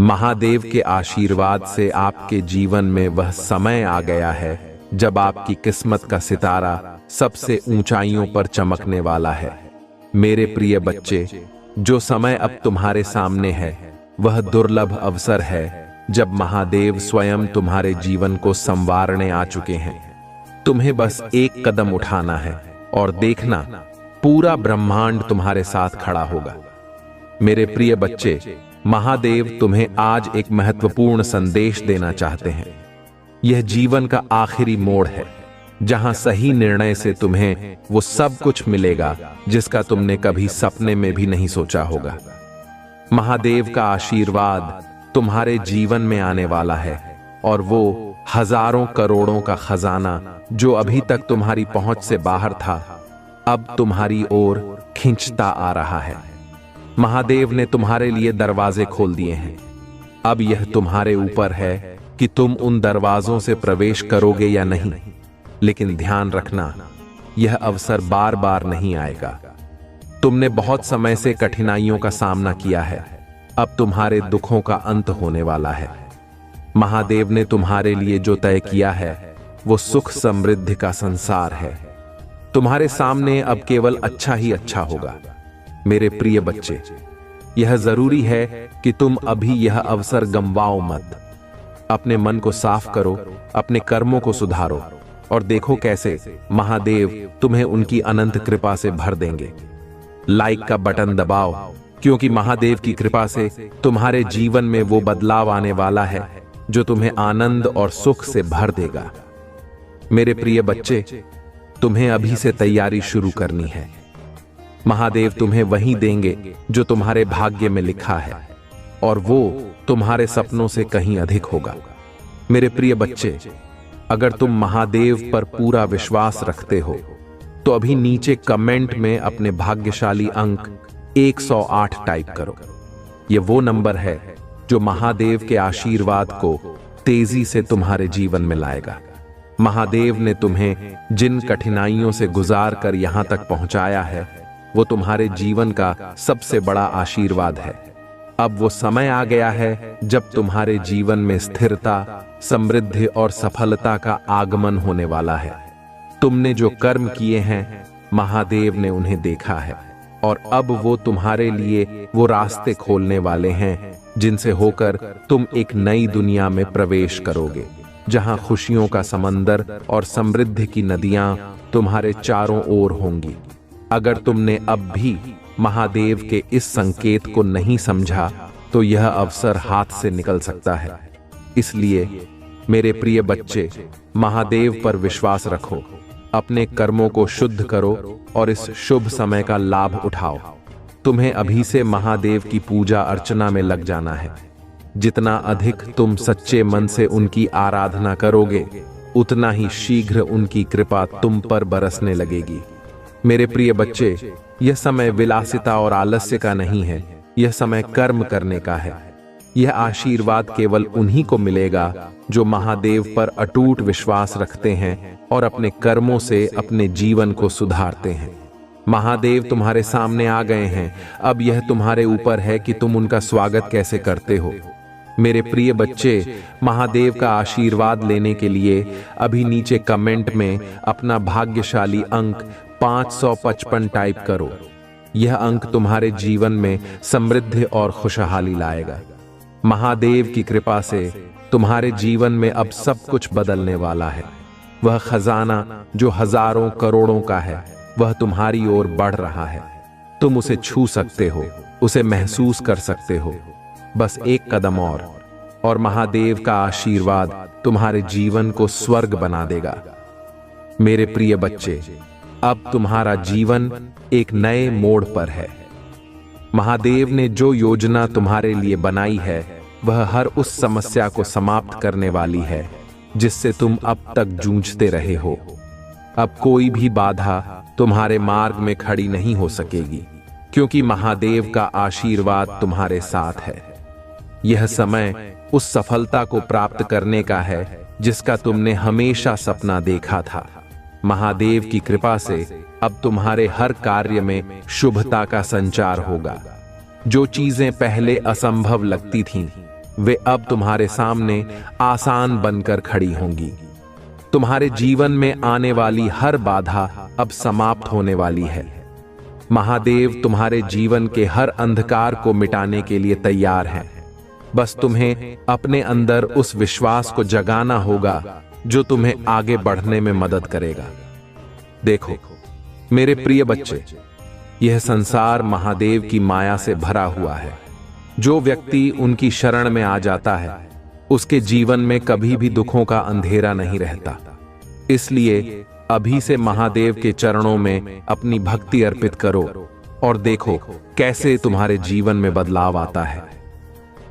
महादेव के आशीर्वाद से आपके जीवन में वह समय आ गया है जब आपकी किस्मत का सितारा सबसे ऊंचाइयों पर चमकने वाला है। मेरे प्रिय बच्चे, जो समय अब तुम्हारे सामने है वह दुर्लभ अवसर है जब महादेव स्वयं तुम्हारे जीवन को संवारने आ चुके हैं। तुम्हें बस एक कदम उठाना है और देखना, पूरा ब्रह्मांड तुम्हारे साथ खड़ा होगा। मेरे प्रिय बच्चे, महादेव तुम्हें आज एक महत्वपूर्ण संदेश देना चाहते हैं। यह जीवन का आखिरी मोड़ है जहां सही निर्णय से तुम्हें वो सब कुछ मिलेगा जिसका तुमने कभी सपने में भी नहीं सोचा होगा। महादेव का आशीर्वाद तुम्हारे जीवन में आने वाला है और वो हजारों करोड़ों का खजाना जो अभी तक तुम्हारी पहुंच से बाहर था, अब तुम्हारी ओर खींचता आ रहा है। महादेव ने तुम्हारे लिए दरवाजे खोल दिए हैं। अब यह तुम्हारे ऊपर है कि तुम उन दरवाजों से प्रवेश करोगे या नहीं। लेकिन ध्यान रखना, यह अवसर बार बार नहीं आएगा। तुमने बहुत समय से कठिनाइयों का सामना किया है, अब तुम्हारे दुखों का अंत होने वाला है। महादेव ने तुम्हारे लिए जो तय किया है वो सुख समृद्धि का संसार है। तुम्हारे सामने अब केवल अच्छा ही अच्छा होगा। मेरे प्रिय बच्चे, यह जरूरी है कि तुम अभी यह अवसर गंवाओ मत। अपने मन को साफ करो, अपने कर्मों को सुधारो और देखो कैसे महादेव तुम्हें उनकी अनंत कृपा से भर देंगे। लाइक का बटन दबाओ, क्योंकि महादेव की कृपा से तुम्हारे जीवन में वो बदलाव आने वाला है जो तुम्हें आनंद और सुख से भर देगा। मेरे प्रिय बच्चे, तुम्हें अभी से तैयारी शुरू करनी है। महादेव तुम्हें वही देंगे जो तुम्हारे भाग्य में लिखा है और वो तुम्हारे सपनों से कहीं अधिक होगा। मेरे प्रिय बच्चे, अगर तुम महादेव पर पूरा विश्वास रखते हो तो अभी नीचे कमेंट में अपने भाग्यशाली अंक 108 टाइप करो। ये वो नंबर है जो महादेव के आशीर्वाद को तेजी से तुम्हारे जीवन में लाएगा। महादेव ने तुम्हें जिन कठिनाइयों से गुजार कर यहां तक पहुंचाया है वो तुम्हारे जीवन का सबसे बड़ा आशीर्वाद है। अब वो समय आ गया है जब तुम्हारे जीवन में स्थिरता, समृद्धि और सफलता का आगमन होने वाला है। तुमने जो कर्म किए हैं महादेव ने उन्हें देखा है और अब वो तुम्हारे लिए वो रास्ते खोलने वाले हैं जिनसे होकर तुम एक नई दुनिया में प्रवेश करोगे, जहां खुशियों का समंदर और समृद्धि की नदियां तुम्हारे चारों ओर होंगी। अगर तुमने अब भी महादेव के इस संकेत को नहीं समझा तो यह अवसर हाथ से निकल सकता है। इसलिए मेरे प्रिय बच्चे, महादेव पर विश्वास रखो, अपने कर्मों को शुद्ध करो और इस शुभ समय का लाभ उठाओ। तुम्हें अभी से महादेव की पूजा अर्चना में लग जाना है। जितना अधिक तुम सच्चे मन से उनकी आराधना करोगे, उतना ही शीघ्र उनकी कृपा तुम पर बरसने लगेगी। मेरे प्रिय बच्चे, यह समय विलासिता और आलस्य का नहीं है, यह समय कर्म करने का है। यह आशीर्वाद केवल उन्हीं को मिलेगा जो महादेव पर अटूट विश्वास रखते हैं और अपने कर्मों से अपने जीवन को सुधारते हैं। महादेव तुम्हारे सामने आ गए हैं, अब यह तुम्हारे ऊपर है कि तुम उनका स्वागत कैसे करते हो। मेरे प्रिय बच्चे, महादेव का आशीर्वाद लेने के लिए अभी नीचे कमेंट में अपना भाग्यशाली अंक 555 टाइप करो। यह अंक तुम्हारे जीवन में समृद्धि और खुशहाली लाएगा। महादेव की कृपा से तुम्हारे जीवन में अब सब कुछ बदलने वाला है। वह खजाना जो हजारों करोड़ों का है वह तुम्हारी ओर बढ़ रहा है। तुम उसे छू सकते हो, उसे महसूस कर सकते हो। बस एक कदम और महादेव का आशीर्वाद तुम्हारे जीवन को स्वर्ग बना देगा। मेरे प्रिय बच्चे, अब तुम्हारा जीवन एक नए मोड़ पर है। महादेव ने जो योजना तुम्हारे लिए बनाई है वह हर उस समस्या को समाप्त करने वाली है जिससे तुम अब तक जूझते रहे हो। अब कोई भी बाधा तुम्हारे मार्ग में खड़ी नहीं हो सकेगी, क्योंकि महादेव का आशीर्वाद तुम्हारे साथ है। यह समय उस सफलता को प्राप्त करने का है जिसका तुमने हमेशा सपना देखा था। महादेव की कृपा से अब तुम्हारे हर कार्य में शुभता का संचार होगा। जो चीजें पहले असंभव लगती थीं, वे अब तुम्हारे सामने आसान बनकर खड़ी होंगी। तुम्हारे जीवन में आने वाली हर बाधा अब समाप्त होने वाली है। महादेव तुम्हारे जीवन के हर अंधकार को मिटाने के लिए तैयार हैं। बस तुम्हें अपने अंदर उस विश्वास को जगाना होगा जो तुम्हें आगे बढ़ने में मदद करेगा। देखो मेरे प्रिय बच्चे, यह संसार महादेव की माया से भरा हुआ है। जो व्यक्ति उनकी शरण में आ जाता है उसके जीवन में कभी भी दुखों का अंधेरा नहीं रहता। इसलिए अभी से महादेव के चरणों में अपनी भक्ति अर्पित करो और देखो कैसे तुम्हारे जीवन में बदलाव आता है।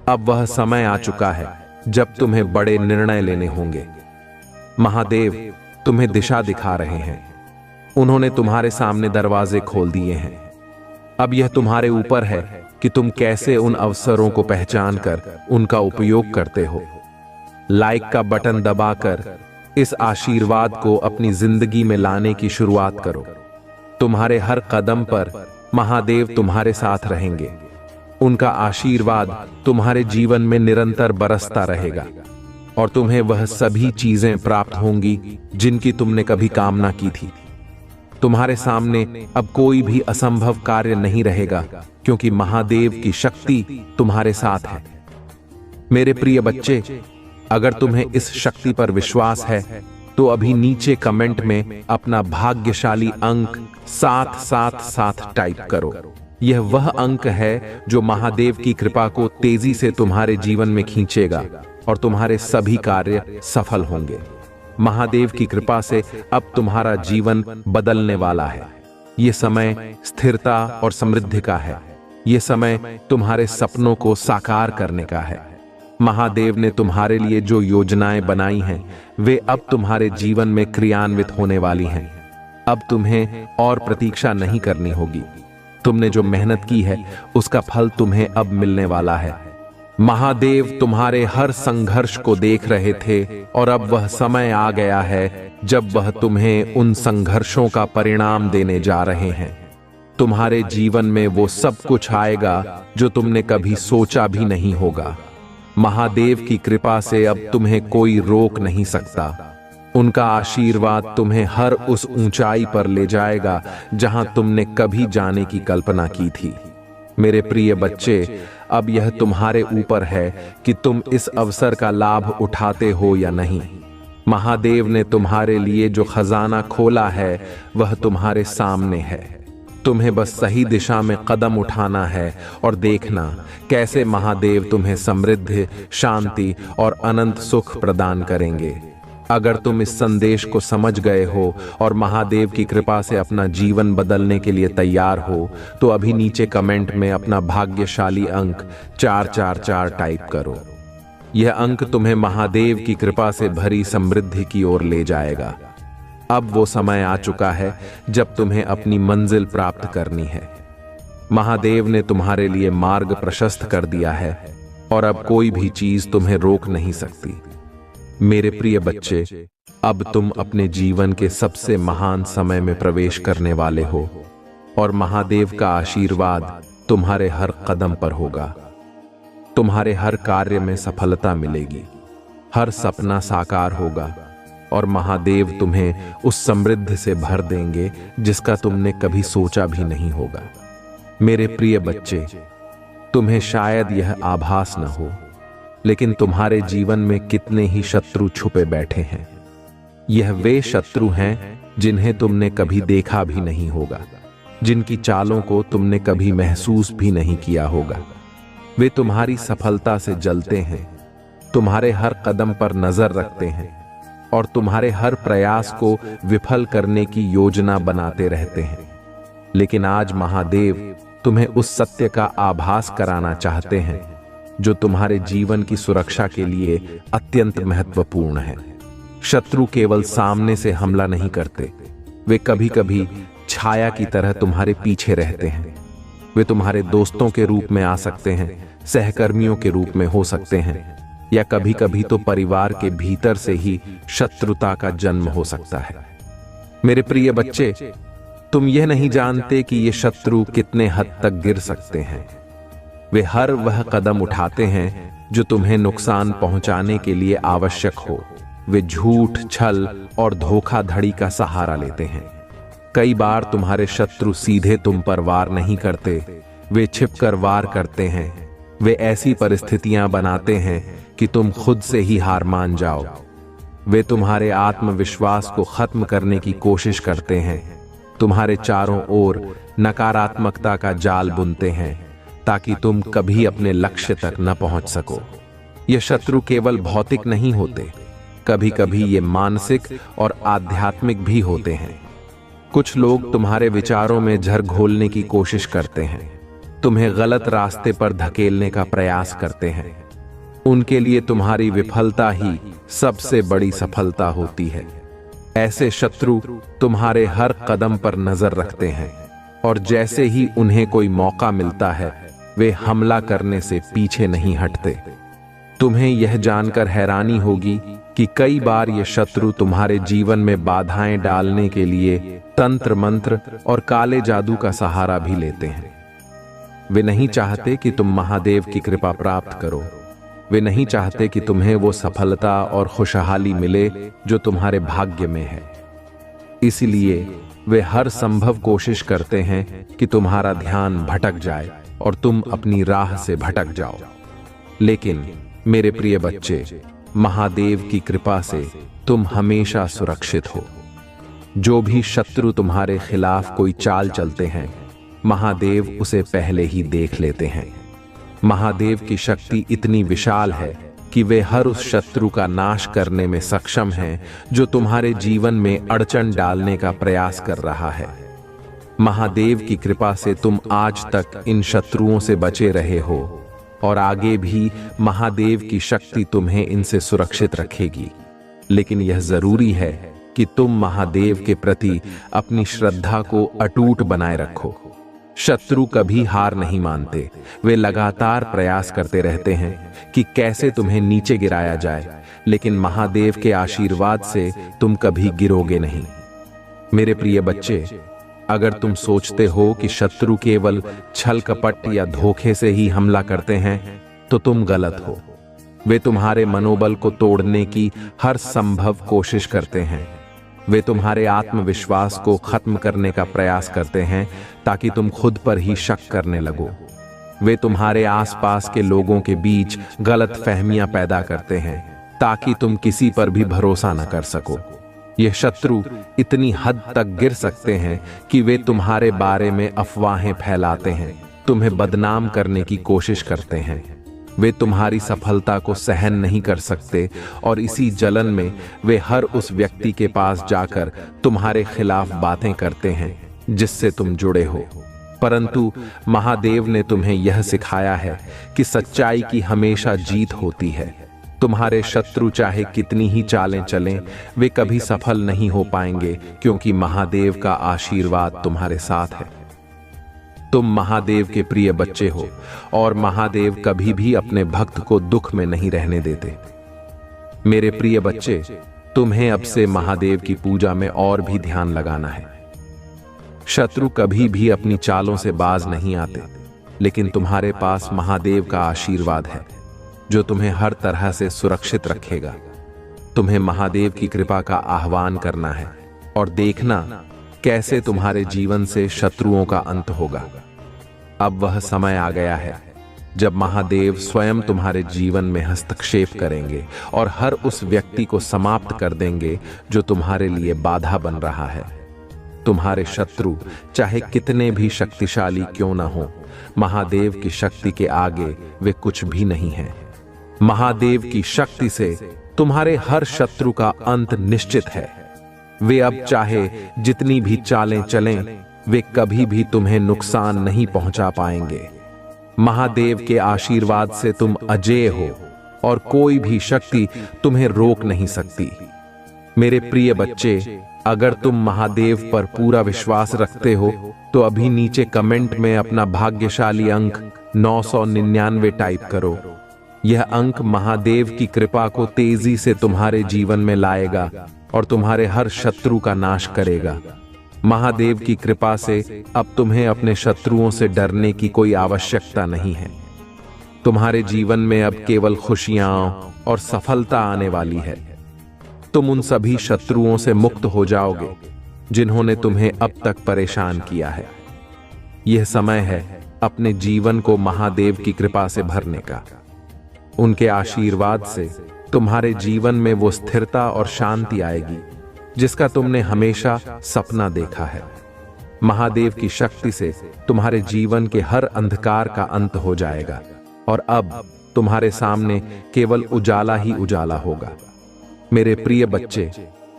अब वह समय आ चुका है जब तुम्हें बड़े निर्णय लेने होंगे। महादेव तुम्हें दिशा दिखा रहे हैं। उन्होंने तुम्हारे सामने दरवाजे खोल दिए हैं। अब यह तुम्हारे ऊपर है कि तुम कैसे उन अवसरों को पहचान कर उनका उपयोग करते हो। लाइक का बटन दबाकर इस आशीर्वाद को अपनी जिंदगी में लाने की शुरुआत करो। तुम्हारे हर कदम पर महादेव तुम्हारे साथ रहेंगे। उनका आशीर्वाद तुम्हारे जीवन में निरंतर बरसता रहेगा और तुम्हें वह सभी चीजें प्राप्त होंगी जिनकी तुमने कभी कामना की थी। तुम्हारे सामने अब कोई भी असंभव कार्य नहीं रहेगा क्योंकि महादेव की शक्ति तुम्हारे साथ है। मेरे प्रिय बच्चे, अगर तुम्हें इस शक्ति पर विश्वास है तो अभी नीचे कमेंट में अपना भाग्यशाली अंक 777 टाइप करो। यह वह अंक है जो महादेव की कृपा को तेजी से तुम्हारे जीवन में खींचेगा और तुम्हारे सभी कार्य सफल होंगे। महादेव की कृपा से अब तुम्हारा जीवन बदलने वाला है। ये समय स्थिरता और समृद्धि का है। ये समय तुम्हारे सपनों को साकार करने का है। महादेव ने तुम्हारे लिए जो योजनाएं बनाई हैं वे अब तुम्हारे जीवन में क्रियान्वित होने वाली हैं। अब तुम्हें और प्रतीक्षा नहीं करनी होगी। तुमने जो मेहनत की है उसका फल तुम्हें अब मिलने वाला है। महादेव तुम्हारे हर संघर्ष को देख रहे थे और अब वह समय आ गया है जब वह तुम्हें उन संघर्षों का परिणाम देने जा रहे हैं। तुम्हारे जीवन में वो सब कुछ आएगा जो तुमने कभी सोचा भी नहीं होगा। महादेव की कृपा से अब तुम्हें कोई रोक नहीं सकता। उनका आशीर्वाद तुम्हें हर उस ऊंचाई पर ले जाएगा जहां तुमने कभी जाने की कल्पना की थी। मेरे प्रिय बच्चे, अब यह तुम्हारे ऊपर है कि तुम इस अवसर का लाभ उठाते हो या नहीं। महादेव ने तुम्हारे लिए जो खजाना खोला है वह तुम्हारे सामने है। तुम्हें बस सही दिशा में कदम उठाना है और देखना कैसे महादेव तुम्हें समृद्धि, शांति और अनंत सुख प्रदान करेंगे। अगर तुम इस संदेश को समझ गए हो और महादेव की कृपा से अपना जीवन बदलने के लिए तैयार हो तो अभी नीचे कमेंट में अपना भाग्यशाली अंक 444 टाइप करो। यह अंक तुम्हें महादेव की कृपा से भरी समृद्धि की ओर ले जाएगा। अब वो समय आ चुका है जब तुम्हें अपनी मंजिल प्राप्त करनी है। महादेव ने तुम्हारे लिए मार्ग प्रशस्त कर दिया है और अब कोई भी चीज तुम्हें रोक नहीं सकती। मेरे प्रिय बच्चे, अब तुम अपने जीवन के सबसे महान समय में प्रवेश करने वाले हो और महादेव का आशीर्वाद तुम्हारे हर कदम पर होगा। तुम्हारे हर कार्य में सफलता मिलेगी, हर सपना साकार होगा और महादेव तुम्हें उस समृद्धि से भर देंगे जिसका तुमने कभी सोचा भी नहीं होगा। मेरे प्रिय बच्चे, तुम्हें शायद यह आभास न हो, लेकिन तुम्हारे जीवन में कितने ही शत्रु छुपे बैठे हैं। यह वे शत्रु हैं जिन्हें तुमने कभी देखा भी नहीं होगा, जिनकी चालों को तुमने कभी महसूस भी नहीं किया होगा। वे तुम्हारी सफलता से जलते हैं, तुम्हारे हर कदम पर नजर रखते हैं और तुम्हारे हर प्रयास को विफल करने की योजना बनाते रहते हैं। लेकिन आज महादेव तुम्हें उस सत्य का आभास कराना चाहते हैं जो तुम्हारे जीवन की सुरक्षा के लिए अत्यंत महत्वपूर्ण है। शत्रु केवल सामने से हमला नहीं करते, वे कभी-कभी छाया की तरह तुम्हारे पीछे रहते हैं। वे तुम्हारे दोस्तों के रूप में आ सकते हैं, सहकर्मियों के रूप में हो सकते हैं या कभी-कभी तो परिवार के भीतर से ही शत्रुता का जन्म हो सकता है। मेरे प्रिय बच्चे, तुम यह नहीं जानते कि ये शत्रु कितने हद तक गिर सकते हैं। वे हर वह कदम उठाते हैं जो तुम्हें नुकसान पहुंचाने के लिए आवश्यक हो। वे झूठ, छल और धोखाधड़ी का सहारा लेते हैं। कई बार तुम्हारे शत्रु सीधे तुम पर वार नहीं करते, वे छिपकर वार करते हैं। वे ऐसी परिस्थितियां बनाते हैं कि तुम खुद से ही हार मान जाओ। वे तुम्हारे आत्मविश्वास को खत्म करने की कोशिश करते हैं, तुम्हारे चारों ओर नकारात्मकता का जाल बुनते हैं ताकि तुम कभी अपने लक्ष्य तक न पहुंच सको। ये शत्रु केवल भौतिक नहीं होते, कभी कभी ये मानसिक और आध्यात्मिक भी होते हैं। कुछ लोग तुम्हारे विचारों में झर घोलने की कोशिश करते हैं, तुम्हें गलत रास्ते पर धकेलने का प्रयास करते हैं। उनके लिए तुम्हारी विफलता ही सबसे बड़ी सफलता होती है। ऐसे शत्रु तुम्हारे हर कदम पर नजर रखते हैं और जैसे ही उन्हें कोई मौका मिलता है वे हमला करने से पीछे नहीं हटते। तुम्हें यह जानकर हैरानी होगी कि कई बार ये शत्रु तुम्हारे जीवन में बाधाएं डालने के लिए तंत्र मंत्र और काले जादू का सहारा भी लेते हैं। वे नहीं चाहते कि तुम महादेव की कृपा प्राप्त करो। वे नहीं चाहते कि तुम्हें वो सफलता और खुशहाली मिले जो तुम्हारे भाग्य में है। इसलिए वे हर संभव कोशिश करते हैं कि तुम्हारा ध्यान भटक जाए और तुम अपनी राह से भटक जाओ। लेकिन मेरे प्रिय बच्चे, महादेव की कृपा से तुम हमेशा सुरक्षित हो। जो भी शत्रु तुम्हारे खिलाफ कोई चाल चलते हैं, महादेव उसे पहले ही देख लेते हैं। महादेव की शक्ति इतनी विशाल है कि वे हर उस शत्रु का नाश करने में सक्षम हैं जो तुम्हारे जीवन में अड़चन डालने का प्रयास कर रहा है। महादेव की कृपा से तुम आज तक इन शत्रुओं से बचे रहे हो और आगे भी महादेव की शक्ति तुम्हें इनसे सुरक्षित रखेगी। लेकिन यह जरूरी है कि तुम महादेव के प्रति अपनी श्रद्धा को अटूट बनाए रखो। शत्रु कभी हार नहीं मानते, वे लगातार प्रयास करते रहते हैं कि कैसे तुम्हें नीचे गिराया जाए, लेकिन महादेव के आशीर्वाद से तुम कभी गिरोगे नहीं। मेरे प्रिय बच्चे, अगर तुम सोचते हो कि शत्रु केवल छल कपट या धोखे से ही हमला करते हैं तो तुम गलत हो। वे तुम्हारे मनोबल को तोड़ने की हर संभव कोशिश करते हैं। वे तुम्हारे आत्मविश्वास को खत्म करने का प्रयास करते हैं ताकि तुम खुद पर ही शक करने लगो। वे तुम्हारे आसपास के लोगों के बीच गलत फहमियां पैदा करते हैं ताकि तुम किसी पर भी भरोसा न कर सको। ये शत्रु इतनी हद तक गिर सकते हैं कि वे तुम्हारे बारे में अफवाहें फैलाते हैं, तुम्हें बदनाम करने की कोशिश करते हैं। वे तुम्हारी सफलता को सहन नहीं कर सकते और इसी जलन में वे हर उस व्यक्ति के पास जाकर तुम्हारे खिलाफ बातें करते हैं जिससे तुम जुड़े हो। परंतु महादेव ने तुम्हें यह सिखाया है कि सच्चाई की हमेशा जीत होती है। तुम्हारे शत्रु चाहे कितनी ही चालें चलें, वे कभी सफल नहीं हो पाएंगे क्योंकि महादेव का आशीर्वाद तुम्हारे साथ है। तुम महादेव के प्रिय बच्चे हो और महादेव कभी भी अपने भक्त को दुख में नहीं रहने देते। मेरे प्रिय बच्चे, तुम्हें अब से महादेव की पूजा में और भी ध्यान लगाना है। शत्रु कभी भी अपनी चालों से बाज नहीं आते, लेकिन तुम्हारे पास महादेव का आशीर्वाद है जो तुम्हें हर तरह से सुरक्षित रखेगा। तुम्हें महादेव की कृपा का आह्वान करना है और देखना कैसे तुम्हारे जीवन से शत्रुओं का अंत होगा। अब वह समय आ गया है जब महादेव स्वयं तुम्हारे जीवन में हस्तक्षेप करेंगे और हर उस व्यक्ति को समाप्त कर देंगे जो तुम्हारे लिए बाधा बन रहा है। तुम्हारे शत्रु चाहे कितने भी शक्तिशाली क्यों न हो, महादेव की शक्ति के आगे वे कुछ भी नहीं हैं। महादेव की शक्ति से तुम्हारे हर शत्रु का अंत निश्चित है। वे अब चाहे जितनी भी चालें चलें, वे कभी भी तुम्हें नुकसान नहीं पहुंचा पाएंगे। महादेव के आशीर्वाद से तुम अजेय हो और कोई भी शक्ति तुम्हें रोक नहीं सकती। मेरे प्रिय बच्चे, अगर तुम महादेव पर पूरा विश्वास रखते हो तो अभी नीचे कमेंट में अपना भाग्यशाली अंक 999 टाइप करो। यह अंक महादेव की कृपा को तेजी से तुम्हारे जीवन में लाएगा और तुम्हारे हर शत्रु का नाश करेगा। महादेव की कृपा से अब तुम्हें अपने शत्रुओं से डरने की कोई आवश्यकता नहीं है। तुम्हारे जीवन में अब केवल खुशियां और सफलता आने वाली है। तुम उन सभी शत्रुओं से मुक्त हो जाओगे जिन्होंने तुम्हें अब तक परेशान किया है। यह समय है अपने जीवन को महादेव की कृपा से भरने का। उनके आशीर्वाद से तुम्हारे जीवन में वो स्थिरता और शांति आएगी जिसका तुमने हमेशा सपना देखा है। महादेव की शक्ति से तुम्हारे जीवन के हर अंधकार का अंत हो जाएगा और अब तुम्हारे सामने केवल उजाला ही उजाला होगा। मेरे प्रिय बच्चे,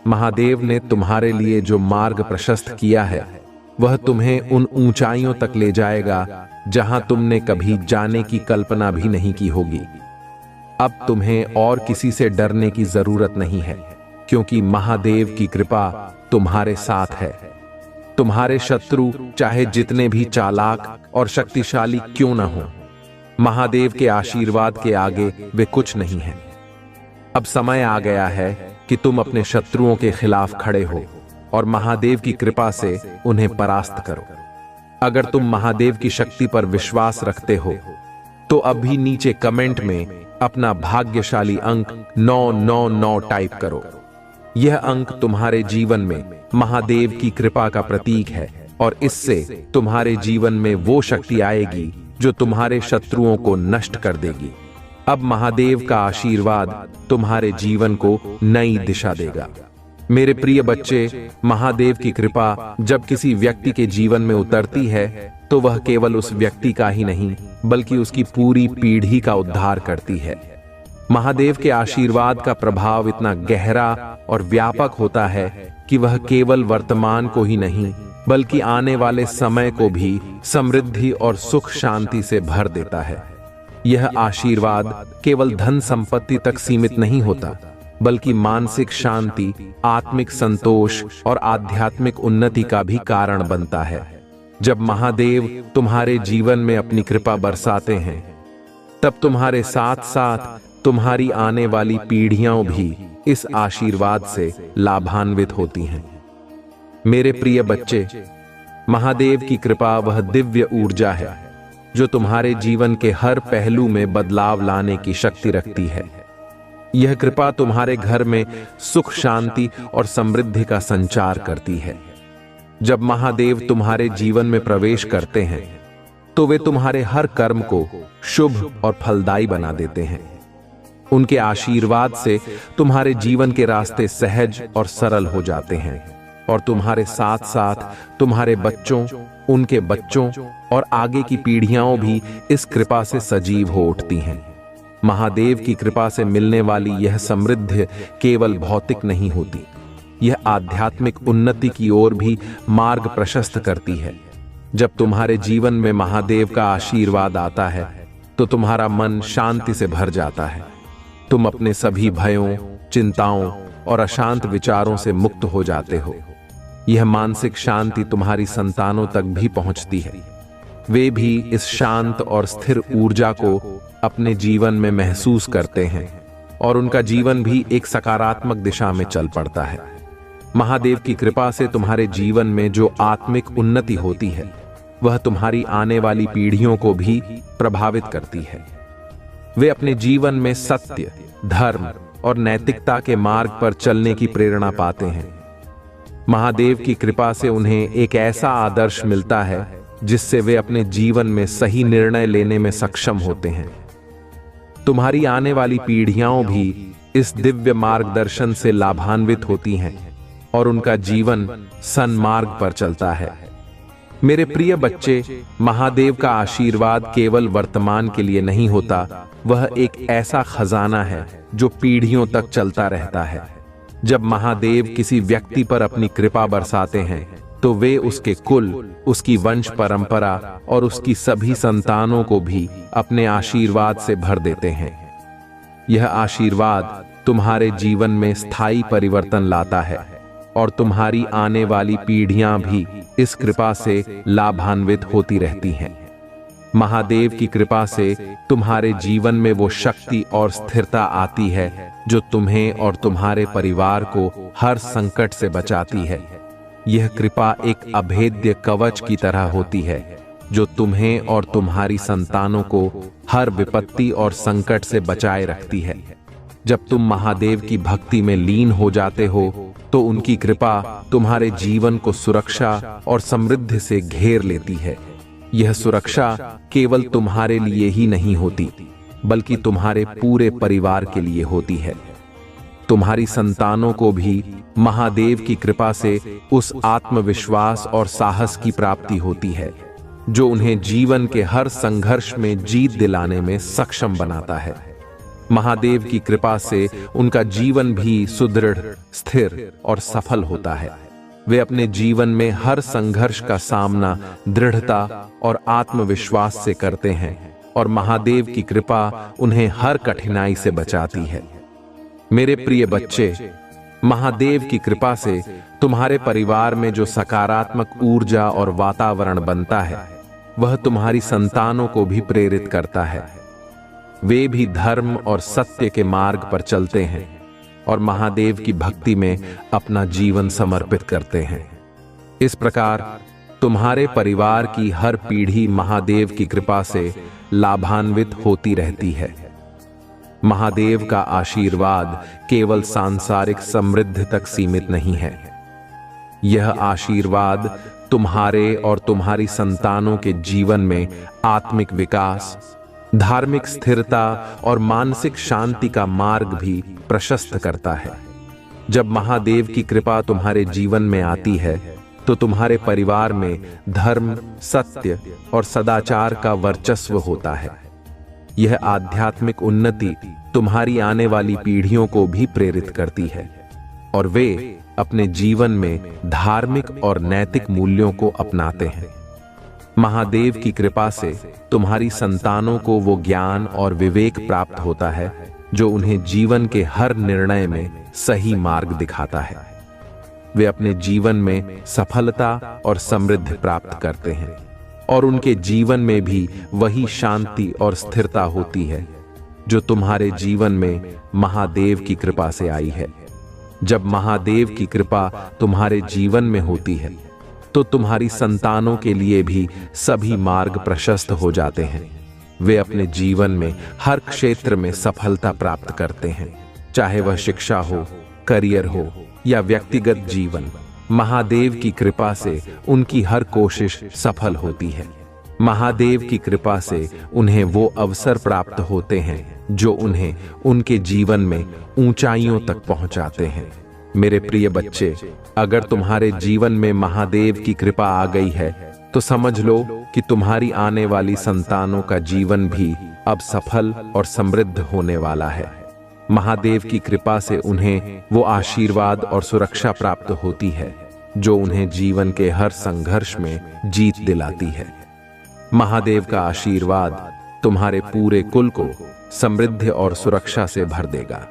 महादेव ने तुम्हारे लिए जो मार्ग प्रशस्त किया है वह तुम्हें उन ऊंचाइयों तक ले जाएगा जहां तुमने कभी जाने की कल्पना भी नहीं की होगी। अब तुम्हें और किसी से डरने की जरूरत नहीं है, क्योंकि महादेव की कृपा तुम्हारे साथ है। तुम्हारे शत्रु चाहे जितने भी चालाक और शक्तिशाली क्यों न हो, महादेव के आशीर्वाद के आगे वे कुछ नहीं हैं। अब समय आ गया है कि तुम अपने शत्रुओं के खिलाफ खड़े हो और महादेव की कृपा से उन्हें परास्त करो। अगर तुम महादेव की शक्ति पर विश्वास रखते हो तो अभी नीचे कमेंट में अपना भाग्यशाली अंक 999 टाइप करो। यह अंक तुम्हारे जीवन में महादेव की कृपा का प्रतीक है और इससे तुम्हारे जीवन में वो शक्ति आएगी जो तुम्हारे शत्रुओं को नष्ट कर देगी। अब महादेव का आशीर्वाद तुम्हारे जीवन को नई दिशा देगा। मेरे प्रिय बच्चे, महादेव की कृपा जब किसी व्यक्ति के जीवन में उतरती है तो वह केवल उस व्यक्ति का ही नहीं बल्कि उसकी पूरी पीढ़ी का उद्धार करती है। महादेव के आशीर्वाद का प्रभाव इतना गहरा और व्यापक होता है कि वह केवल वर्तमान को ही नहीं बल्कि आने वाले समय को भी समृद्धि और सुख शांति से भर देता है। यह आशीर्वाद केवल धन संपत्ति तक सीमित नहीं होता बल्कि मानसिक शांति, आत्मिक संतोष और आध्यात्मिक उन्नति का भी कारण बनता है। जब महादेव तुम्हारे जीवन में अपनी कृपा बरसाते हैं तब तुम्हारे साथ साथ तुम्हारी आने वाली पीढ़ियां भी इस आशीर्वाद से लाभान्वित होती हैं। मेरे प्रिय बच्चे, महादेव की कृपा वह दिव्य ऊर्जा है जो तुम्हारे जीवन के हर पहलू में बदलाव लाने की शक्ति रखती है। यह कृपा तुम्हारे घर में सुख, शांति और समृद्धि का संचार करती है। जब महादेव तुम्हारे जीवन में प्रवेश करते हैं तो वे तुम्हारे हर कर्म को शुभ और फलदायी बना देते हैं। उनके आशीर्वाद से तुम्हारे जीवन के रास्ते सहज और सरल हो जाते हैं और तुम्हारे साथ साथ तुम्हारे बच्चों, उनके बच्चों और आगे की पीढ़ियां भी इस कृपा से सजीव हो उठती हैं। महादेव की कृपा से मिलने वाली यह समृद्धि केवल भौतिक नहीं होती, यह आध्यात्मिक उन्नति की ओर भी मार्ग प्रशस्त करती है। जब तुम्हारे जीवन में महादेव का आशीर्वाद आता है तो तुम्हारा मन शांति से भर जाता है। तुम अपने सभी भयों, चिंताओं और अशांत विचारों से मुक्त हो जाते हो। यह मानसिक शांति तुम्हारी संतानों तक भी पहुंचती है। वे भी इस शांत और स्थिर ऊर्जा को अपने जीवन में महसूस करते हैं और उनका जीवन भी एक सकारात्मक दिशा में चल पड़ता है। महादेव की कृपा से तुम्हारे जीवन में जो आत्मिक उन्नति होती है वह तुम्हारी आने वाली पीढ़ियों को भी प्रभावित करती है। वे अपने जीवन में सत्य, धर्म और नैतिकता के मार्ग पर चलने की प्रेरणा पाते हैं। महादेव की कृपा से उन्हें एक ऐसा आदर्श मिलता है जिससे वे अपने जीवन में सही निर्णय लेने में सक्षम होते हैं। तुम्हारी आने वाली पीढ़ियां भी इस दिव्य मार्गदर्शन से लाभान्वित होती हैं और उनका जीवन सन्मार्ग पर चलता है। मेरे प्रिय बच्चे, महादेव का आशीर्वाद केवल वर्तमान के लिए नहीं होता, वह एक ऐसा खजाना है जो पीढ़ियों तक चलता रहता है। जब महादेव किसी व्यक्ति पर अपनी कृपा बरसाते हैं तो वे उसके कुल, उसकी वंश परंपरा और उसकी सभी संतानों को भी अपने आशीर्वाद से भर देते हैं। यह आशीर्वाद तुम्हारे जीवन में स्थायी परिवर्तन लाता है और तुम्हारी आने वाली पीढ़ियां भी इस कृपा से लाभान्वित होती रहती हैं। महादेव की कृपा से तुम्हारे जीवन में वो शक्ति और स्थिरता आती है जो तुम्हें और तुम्हारे परिवार को हर संकट से बचाती है। यह कृपा एक अभेद्य कवच की तरह होती है जो तुम्हें और तुम्हारी संतानों को हर विपत्ति और संकट से बचाए रखती है। जब तुम महादेव की भक्ति में लीन हो जाते हो तो उनकी कृपा तुम्हारे जीवन को सुरक्षा और समृद्धि से घेर लेती है। यह सुरक्षा केवल तुम्हारे लिए ही नहीं होती, बल्कि तुम्हारे पूरे परिवार के लिए होती है। तुम्हारी संतानों को भी महादेव की कृपा से उस आत्मविश्वास और साहस की प्राप्ति होती है जो उन्हें जीवन के हर संघर्ष में जीत दिलाने में सक्षम बनाता है। महादेव की कृपा से उनका जीवन भी सुदृढ़, स्थिर और सफल होता है। वे अपने जीवन में हर संघर्ष का सामना दृढ़ता और आत्मविश्वास से करते हैं और महादेव की कृपा उन्हें हर कठिनाई से बचाती है। मेरे प्रिय बच्चे, महादेव की कृपा से तुम्हारे परिवार में जो सकारात्मक ऊर्जा और वातावरण बनता है, वह तुम्हारी संतानों को भी प्रेरित करता है। वे भी धर्म और सत्य के मार्ग पर चलते हैं और महादेव की भक्ति में अपना जीवन समर्पित करते हैं। इस प्रकार तुम्हारे परिवार की हर पीढ़ी महादेव की कृपा से लाभान्वित होती रहती है। महादेव का आशीर्वाद केवल सांसारिक समृद्धि तक सीमित नहीं है। यह आशीर्वाद तुम्हारे और तुम्हारी संतानों के जीवन में आत्मिक विकास, धार्मिक स्थिरता और मानसिक शांति का मार्ग भी प्रशस्त करता है। जब महादेव की कृपा तुम्हारे जीवन में आती है तो तुम्हारे परिवार में धर्म, सत्य और सदाचार का वर्चस्व होता है। यह आध्यात्मिक उन्नति तुम्हारी आने वाली पीढ़ियों को भी प्रेरित करती है और वे अपने जीवन में धार्मिक और नैतिक मूल्यों को अपनाते हैं। महादेव की कृपा से तुम्हारी संतानों को वो ज्ञान और विवेक प्राप्त होता है जो उन्हें जीवन के हर निर्णय में सही मार्ग दिखाता है। वे अपने जीवन में सफलता और समृद्धि प्राप्त करते हैं और उनके जीवन में भी वही शांति और स्थिरता होती है जो तुम्हारे जीवन में महादेव की कृपा से आई है। जब महादेव की कृपा तुम्हारे जीवन में होती है तो तुम्हारी संतानों के लिए भी सभी मार्ग प्रशस्त हो जाते हैं। वे अपने जीवन में हर क्षेत्र में सफलता प्राप्त करते हैं, चाहे वह शिक्षा हो, करियर हो या व्यक्तिगत जीवन। महादेव की कृपा से उनकी हर कोशिश सफल होती है। महादेव की कृपा से उन्हें वो अवसर प्राप्त होते हैं जो उन्हें उनके जीवन में ऊंचाइयों तक पहुंचाते हैं। मेरे प्रिय बच्चे, अगर तुम्हारे जीवन में महादेव की कृपा आ गई है तो समझ लो कि तुम्हारी आने वाली संतानों का जीवन भी अब सफल और समृद्ध होने वाला है। महादेव की कृपा से उन्हें वो आशीर्वाद और सुरक्षा प्राप्त होती है जो उन्हें जीवन के हर संघर्ष में जीत दिलाती है। महादेव का आशीर्वाद तुम्हारे पूरे कुल को समृद्धि और सुरक्षा से भर देगा।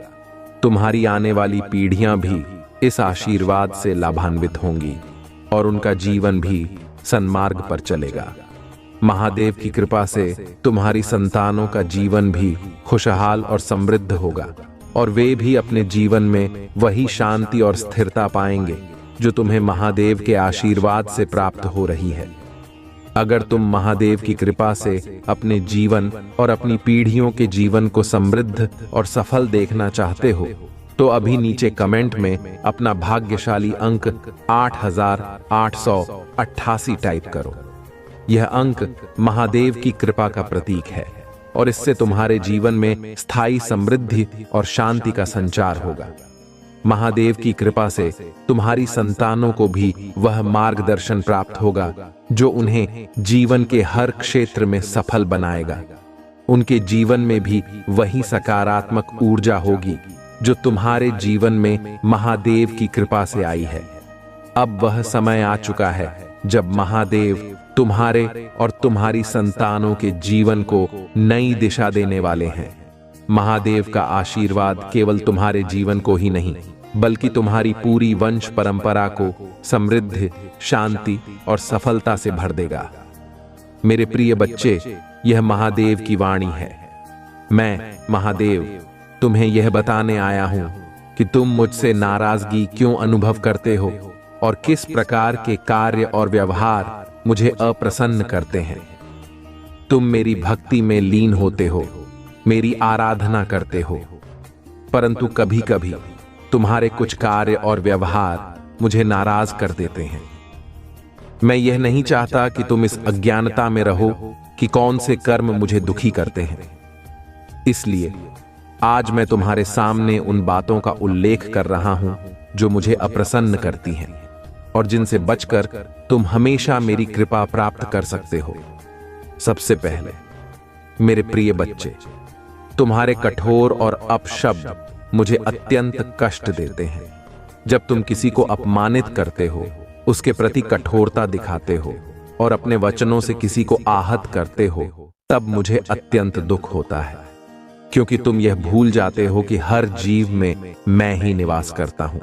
तुम्हारी आने वाली पीढ़ियां भी इस आशीर्वाद से लाभान्वित होंगी और उनका जीवन भी सन्मार्ग पर चलेगा। महादेव की कृपा से तुम्हारी संतानों का जीवन भी खुशहाल और समृद्ध होगा और वे भी अपने जीवन में वही शांति और स्थिरता पाएंगे जो तुम्हें महादेव के आशीर्वाद से प्राप्त हो रही है। अगर तुम महादेव की कृपा से अपने जीवन और अपनी पीढ़ियों के जीवन को समृद्ध और सफल देखना चाहते हो तो अभी नीचे कमेंट में अपना भाग्यशाली अंक 8888 टाइप करो। यह अंक महादेव की कृपा का प्रतीक है और इससे तुम्हारे जीवन में स्थायी समृद्धि और शांति का संचार होगा। महादेव की कृपा से तुम्हारी संतानों को भी वह मार्गदर्शन प्राप्त होगा जो उन्हें जीवन के हर क्षेत्र में सफल बनाएगा। उनके जीवन में भी वही सकारात्मक ऊर्जा होगी जो तुम्हारे जीवन में महादेव की कृपा से आई है। अब वह समय आ चुका है जब महादेव तुम्हारे और तुम्हारी संतानों के जीवन को नई दिशा देने वाले हैं। महादेव का आशीर्वाद केवल तुम्हारे जीवन को ही नहीं बल्कि तुम्हारी पूरी वंश परंपरा को समृद्धि, शांति और सफलता से भर देगा। मेरे प्रिय बच्चे, यह महादेव की वाणी है। मैं महादेव तुम्हें यह बताने आया हूं कि तुम मुझसे नाराजगी क्यों अनुभव करते हो और किस प्रकार के कार्य और व्यवहार मुझे अप्रसन्न करते हैं। तुम मेरी भक्ति में लीन होते हो, मेरी आराधना करते हो, परंतु कभी कभी तुम्हारे कुछ कार्य और व्यवहार मुझे नाराज कर देते हैं। मैं यह नहीं चाहता कि तुम इस अज्ञानता में रहो कि कौन से कर्म मुझे दुखी करते हैं। इसलिए आज मैं तुम्हारे सामने उन बातों का उल्लेख कर रहा हूं जो मुझे अप्रसन्न करती हैं और जिनसे बचकर तुम हमेशा मेरी कृपा प्राप्त कर सकते हो। सबसे पहले मेरे प्रिय बच्चे, तुम्हारे कठोर और अपशब्द मुझे अत्यंत कष्ट देते हैं। जब तुम किसी को अपमानित करते हो, उसके प्रति कठोरता दिखाते हो और अपने वचनों से किसी को आहत करते हो, तब मुझे अत्यंत दुख होता है, क्योंकि तुम यह भूल जाते हो कि हर जीव में मैं ही निवास करता हूं।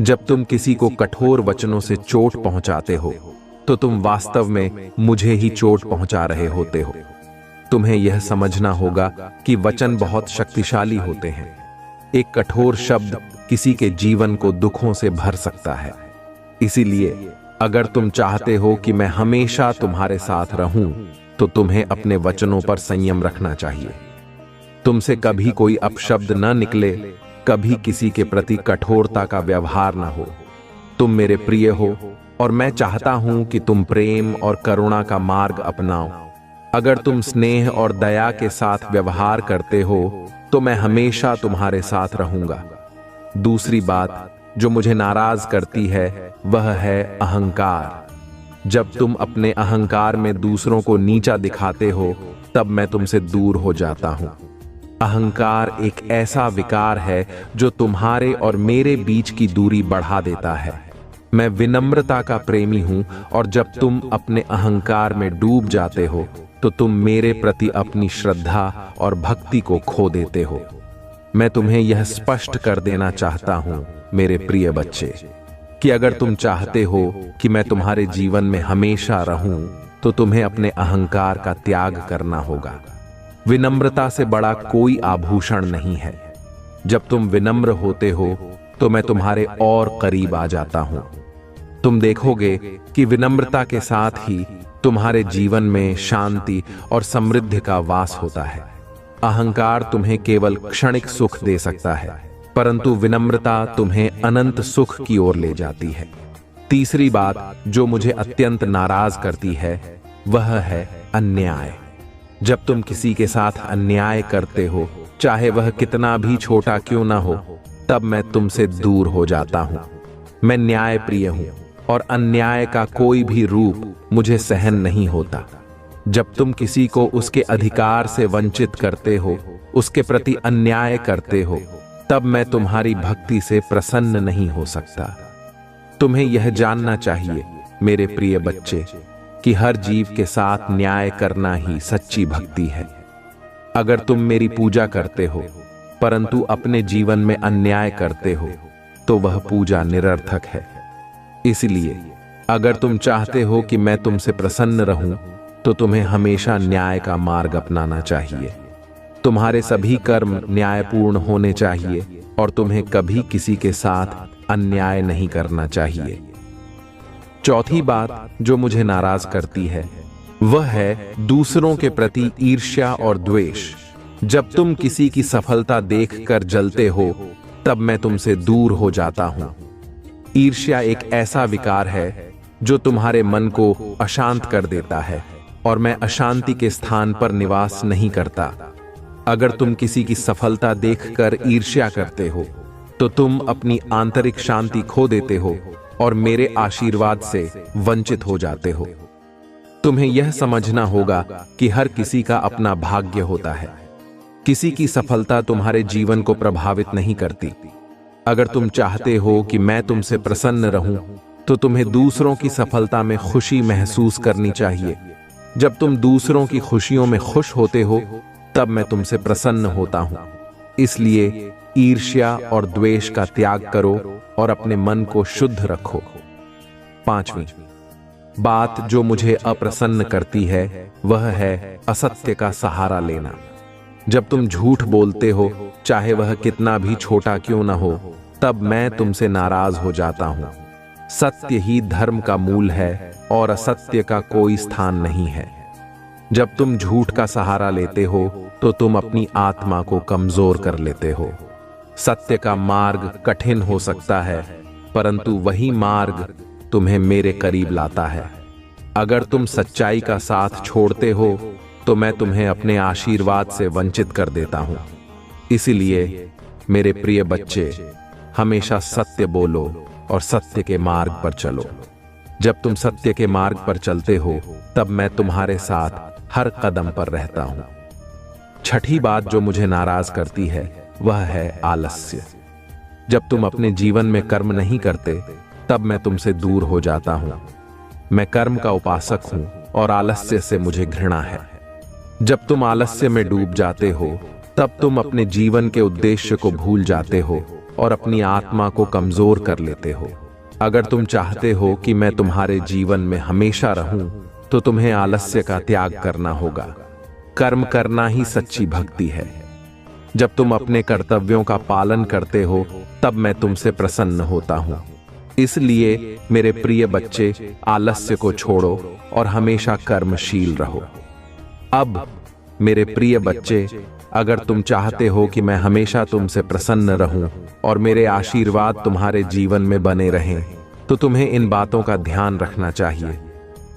जब तुम किसी को कठोर वचनों से चोट पहुंचाते हो, तो तुम वास्तव में मुझे ही चोट पहुंचा रहे होते हो। तुम्हें यह समझना होगा कि वचन बहुत शक्तिशाली होते हैं। एक कठोर शब्द किसी के जीवन को दुखों से भर सकता है। इसीलिए अगर तुम चाहते हो कि मैं हमेशा तुम्हारे साथ रहूं, तो तुम्हें अपने वचनों पर संयम रखना चाहिए। तुमसे कभी कोई अपशब्द न निकले, कभी किसी के प्रति कठोरता का व्यवहार न हो। तुम मेरे प्रिय हो और मैं चाहता हूं कि तुम प्रेम और करुणा का मार्ग अपनाओ। अगर तुम स्नेह और दया के साथ व्यवहार करते हो, तो मैं हमेशा तुम्हारे साथ रहूंगा। दूसरी बात जो मुझे नाराज करती है, वह है अहंकार। जब तुम अपने अहंकार में दूसरों को नीचा दिखाते हो, तब मैं तुमसे दूर हो जाता हूं। अहंकार एक ऐसा विकार है जो तुम्हारे और मेरे बीच की दूरी बढ़ा देता है। मैं विनम्रता का प्रेमी हूं और जब तुम अपने अहंकार में डूब जाते हो, तो तुम मेरे प्रति अपनी श्रद्धा और भक्ति को खो देते हो। मैं तुम्हें यह स्पष्ट कर देना चाहता हूं मेरे प्रिय बच्चे, कि अगर तुम चाहते हो कि मैं तुम्हारे जीवन में हमेशा रहूं, तो तुम्हें अपने अहंकार का त्याग करना होगा। विनम्रता से बड़ा कोई आभूषण नहीं है। जब तुम विनम्र होते हो, तो मैं तुम्हारे और करीब आ जाता हूं। तुम देखोगे कि विनम्रता के साथ ही तुम्हारे जीवन में शांति और समृद्धि का वास होता है। अहंकार तुम्हें केवल क्षणिक सुख दे सकता है, परंतु विनम्रता तुम्हें अनंत सुख की ओर ले जाती है। तीसरी बात जो मुझे अत्यंत नाराज करती है, वह है अन्याय। जब तुम किसी के साथ अन्याय करते हो, चाहे वह कितना भी छोटा क्यों ना हो, तब मैं तुमसे दूर हो जाता हूं। मैं न्याय प्रिय हूं और अन्याय का कोई भी रूप मुझे सहन नहीं होता। जब तुम किसी को उसके अधिकार से वंचित करते हो, उसके प्रति अन्याय करते हो, तब मैं तुम्हारी भक्ति से प्रसन्न नहीं हो सकता। तुम्हें यह जानना चाहिए मेरे प्रिय बच्चे, कि हर जीव के साथ न्याय करना ही सच्ची भक्ति है। अगर तुम मेरी पूजा करते हो, परंतु अपने जीवन में अन्याय करते हो, तो वह पूजा निरर्थक है। इसलिए अगर तुम चाहते हो कि मैं तुमसे प्रसन्न रहूं, तो तुम्हें हमेशा न्याय का मार्ग अपनाना चाहिए। तुम्हारे सभी कर्म न्यायपूर्ण होने चाहिए और तुम्हें कभी किसी के साथ अन्याय नहीं करना चाहिए। चौथी बात जो मुझे नाराज करती है, वह है दूसरों के प्रति ईर्ष्या और द्वेष। जब तुम किसी की सफलता देखकर जलते हो, तब मैं तुमसे दूर हो जाता हूं। ईर्ष्या एक ऐसा विकार है जो तुम्हारे मन को अशांत कर देता है और मैं अशांति के स्थान पर निवास नहीं करता। अगर तुम किसी की सफलता देखकर ईर्ष्या करते हो, तो तुम अपनी आंतरिक शांति खो देते हो और मेरे आशीर्वाद से वंचित हो जाते हो। तुम्हें यह समझना होगा कि हर किसी का अपना भाग्य होता है। किसी की सफलता तुम्हारे जीवन को प्रभावित नहीं करती। अगर तुम चाहते हो कि मैं तुमसे प्रसन्न रहूं, तो तुम्हें दूसरों की सफलता में खुशी महसूस करनी चाहिए। जब तुम दूसरों की खुशियों में खुश होते हो, तब मैं तुमसे प्रसन्न होता हूं। इसलिए ईर्ष्या और द्वेष का त्याग करो और अपने मन को शुद्ध रखो। पांचवी बात जो मुझे अप्रसन्न करती है, वह है असत्य का सहारा लेना। जब तुम झूठ बोलते हो, चाहे वह कितना भी छोटा क्यों न हो, तब मैं तुमसे नाराज हो जाता हूं। सत्य ही धर्म का मूल है और असत्य का कोई स्थान नहीं है। जब तुम झूठ का सहारा लेते हो तो तुम अपनी आत्मा को कमजोर कर लेते हो। सत्य का मार्ग कठिन हो सकता है, परंतु वही मार्ग तुम्हें मेरे करीब लाता है। अगर तुम सच्चाई का साथ छोड़ते हो तो मैं तुम्हें अपने आशीर्वाद से वंचित कर देता हूं। इसलिए मेरे प्रिय बच्चे, हमेशा सत्य बोलो और सत्य के मार्ग पर चलो। जब तुम सत्य के मार्ग पर चलते हो तब मैं तुम्हारे साथ हर कदम पर रहता हूं। छठी बात जो मुझे नाराज करती है वह है आलस्य। जब तुम अपने जीवन में कर्म नहीं करते तब मैं तुमसे दूर हो जाता हूं। मैं कर्म का उपासक हूं और आलस्य से मुझे घृणा है। जब तुम आलस्य में डूब जाते हो तब तुम अपने जीवन के उद्देश्य को भूल जाते हो और अपनी आत्मा को कमजोर कर लेते हो। अगर तुम चाहते हो कि मैं तुम्हारे जीवन में हमेशा रहूं तो तुम्हें आलस्य का त्याग करना होगा। कर्म करना ही सच्ची भक्ति है। जब तुम अपने कर्तव्यों का पालन करते हो तब मैं तुमसे प्रसन्न होता हूं। इसलिए मेरे प्रिय बच्चे, आलस्य को छोड़ो और हमेशा कर्मशील रहो। अब मेरे प्रिय बच्चे, अगर तुम चाहते हो कि मैं हमेशा तुमसे प्रसन्न रहूं और मेरे आशीर्वाद तुम्हारे जीवन में बने रहें, तो तुम्हें इन बातों का ध्यान रखना चाहिए।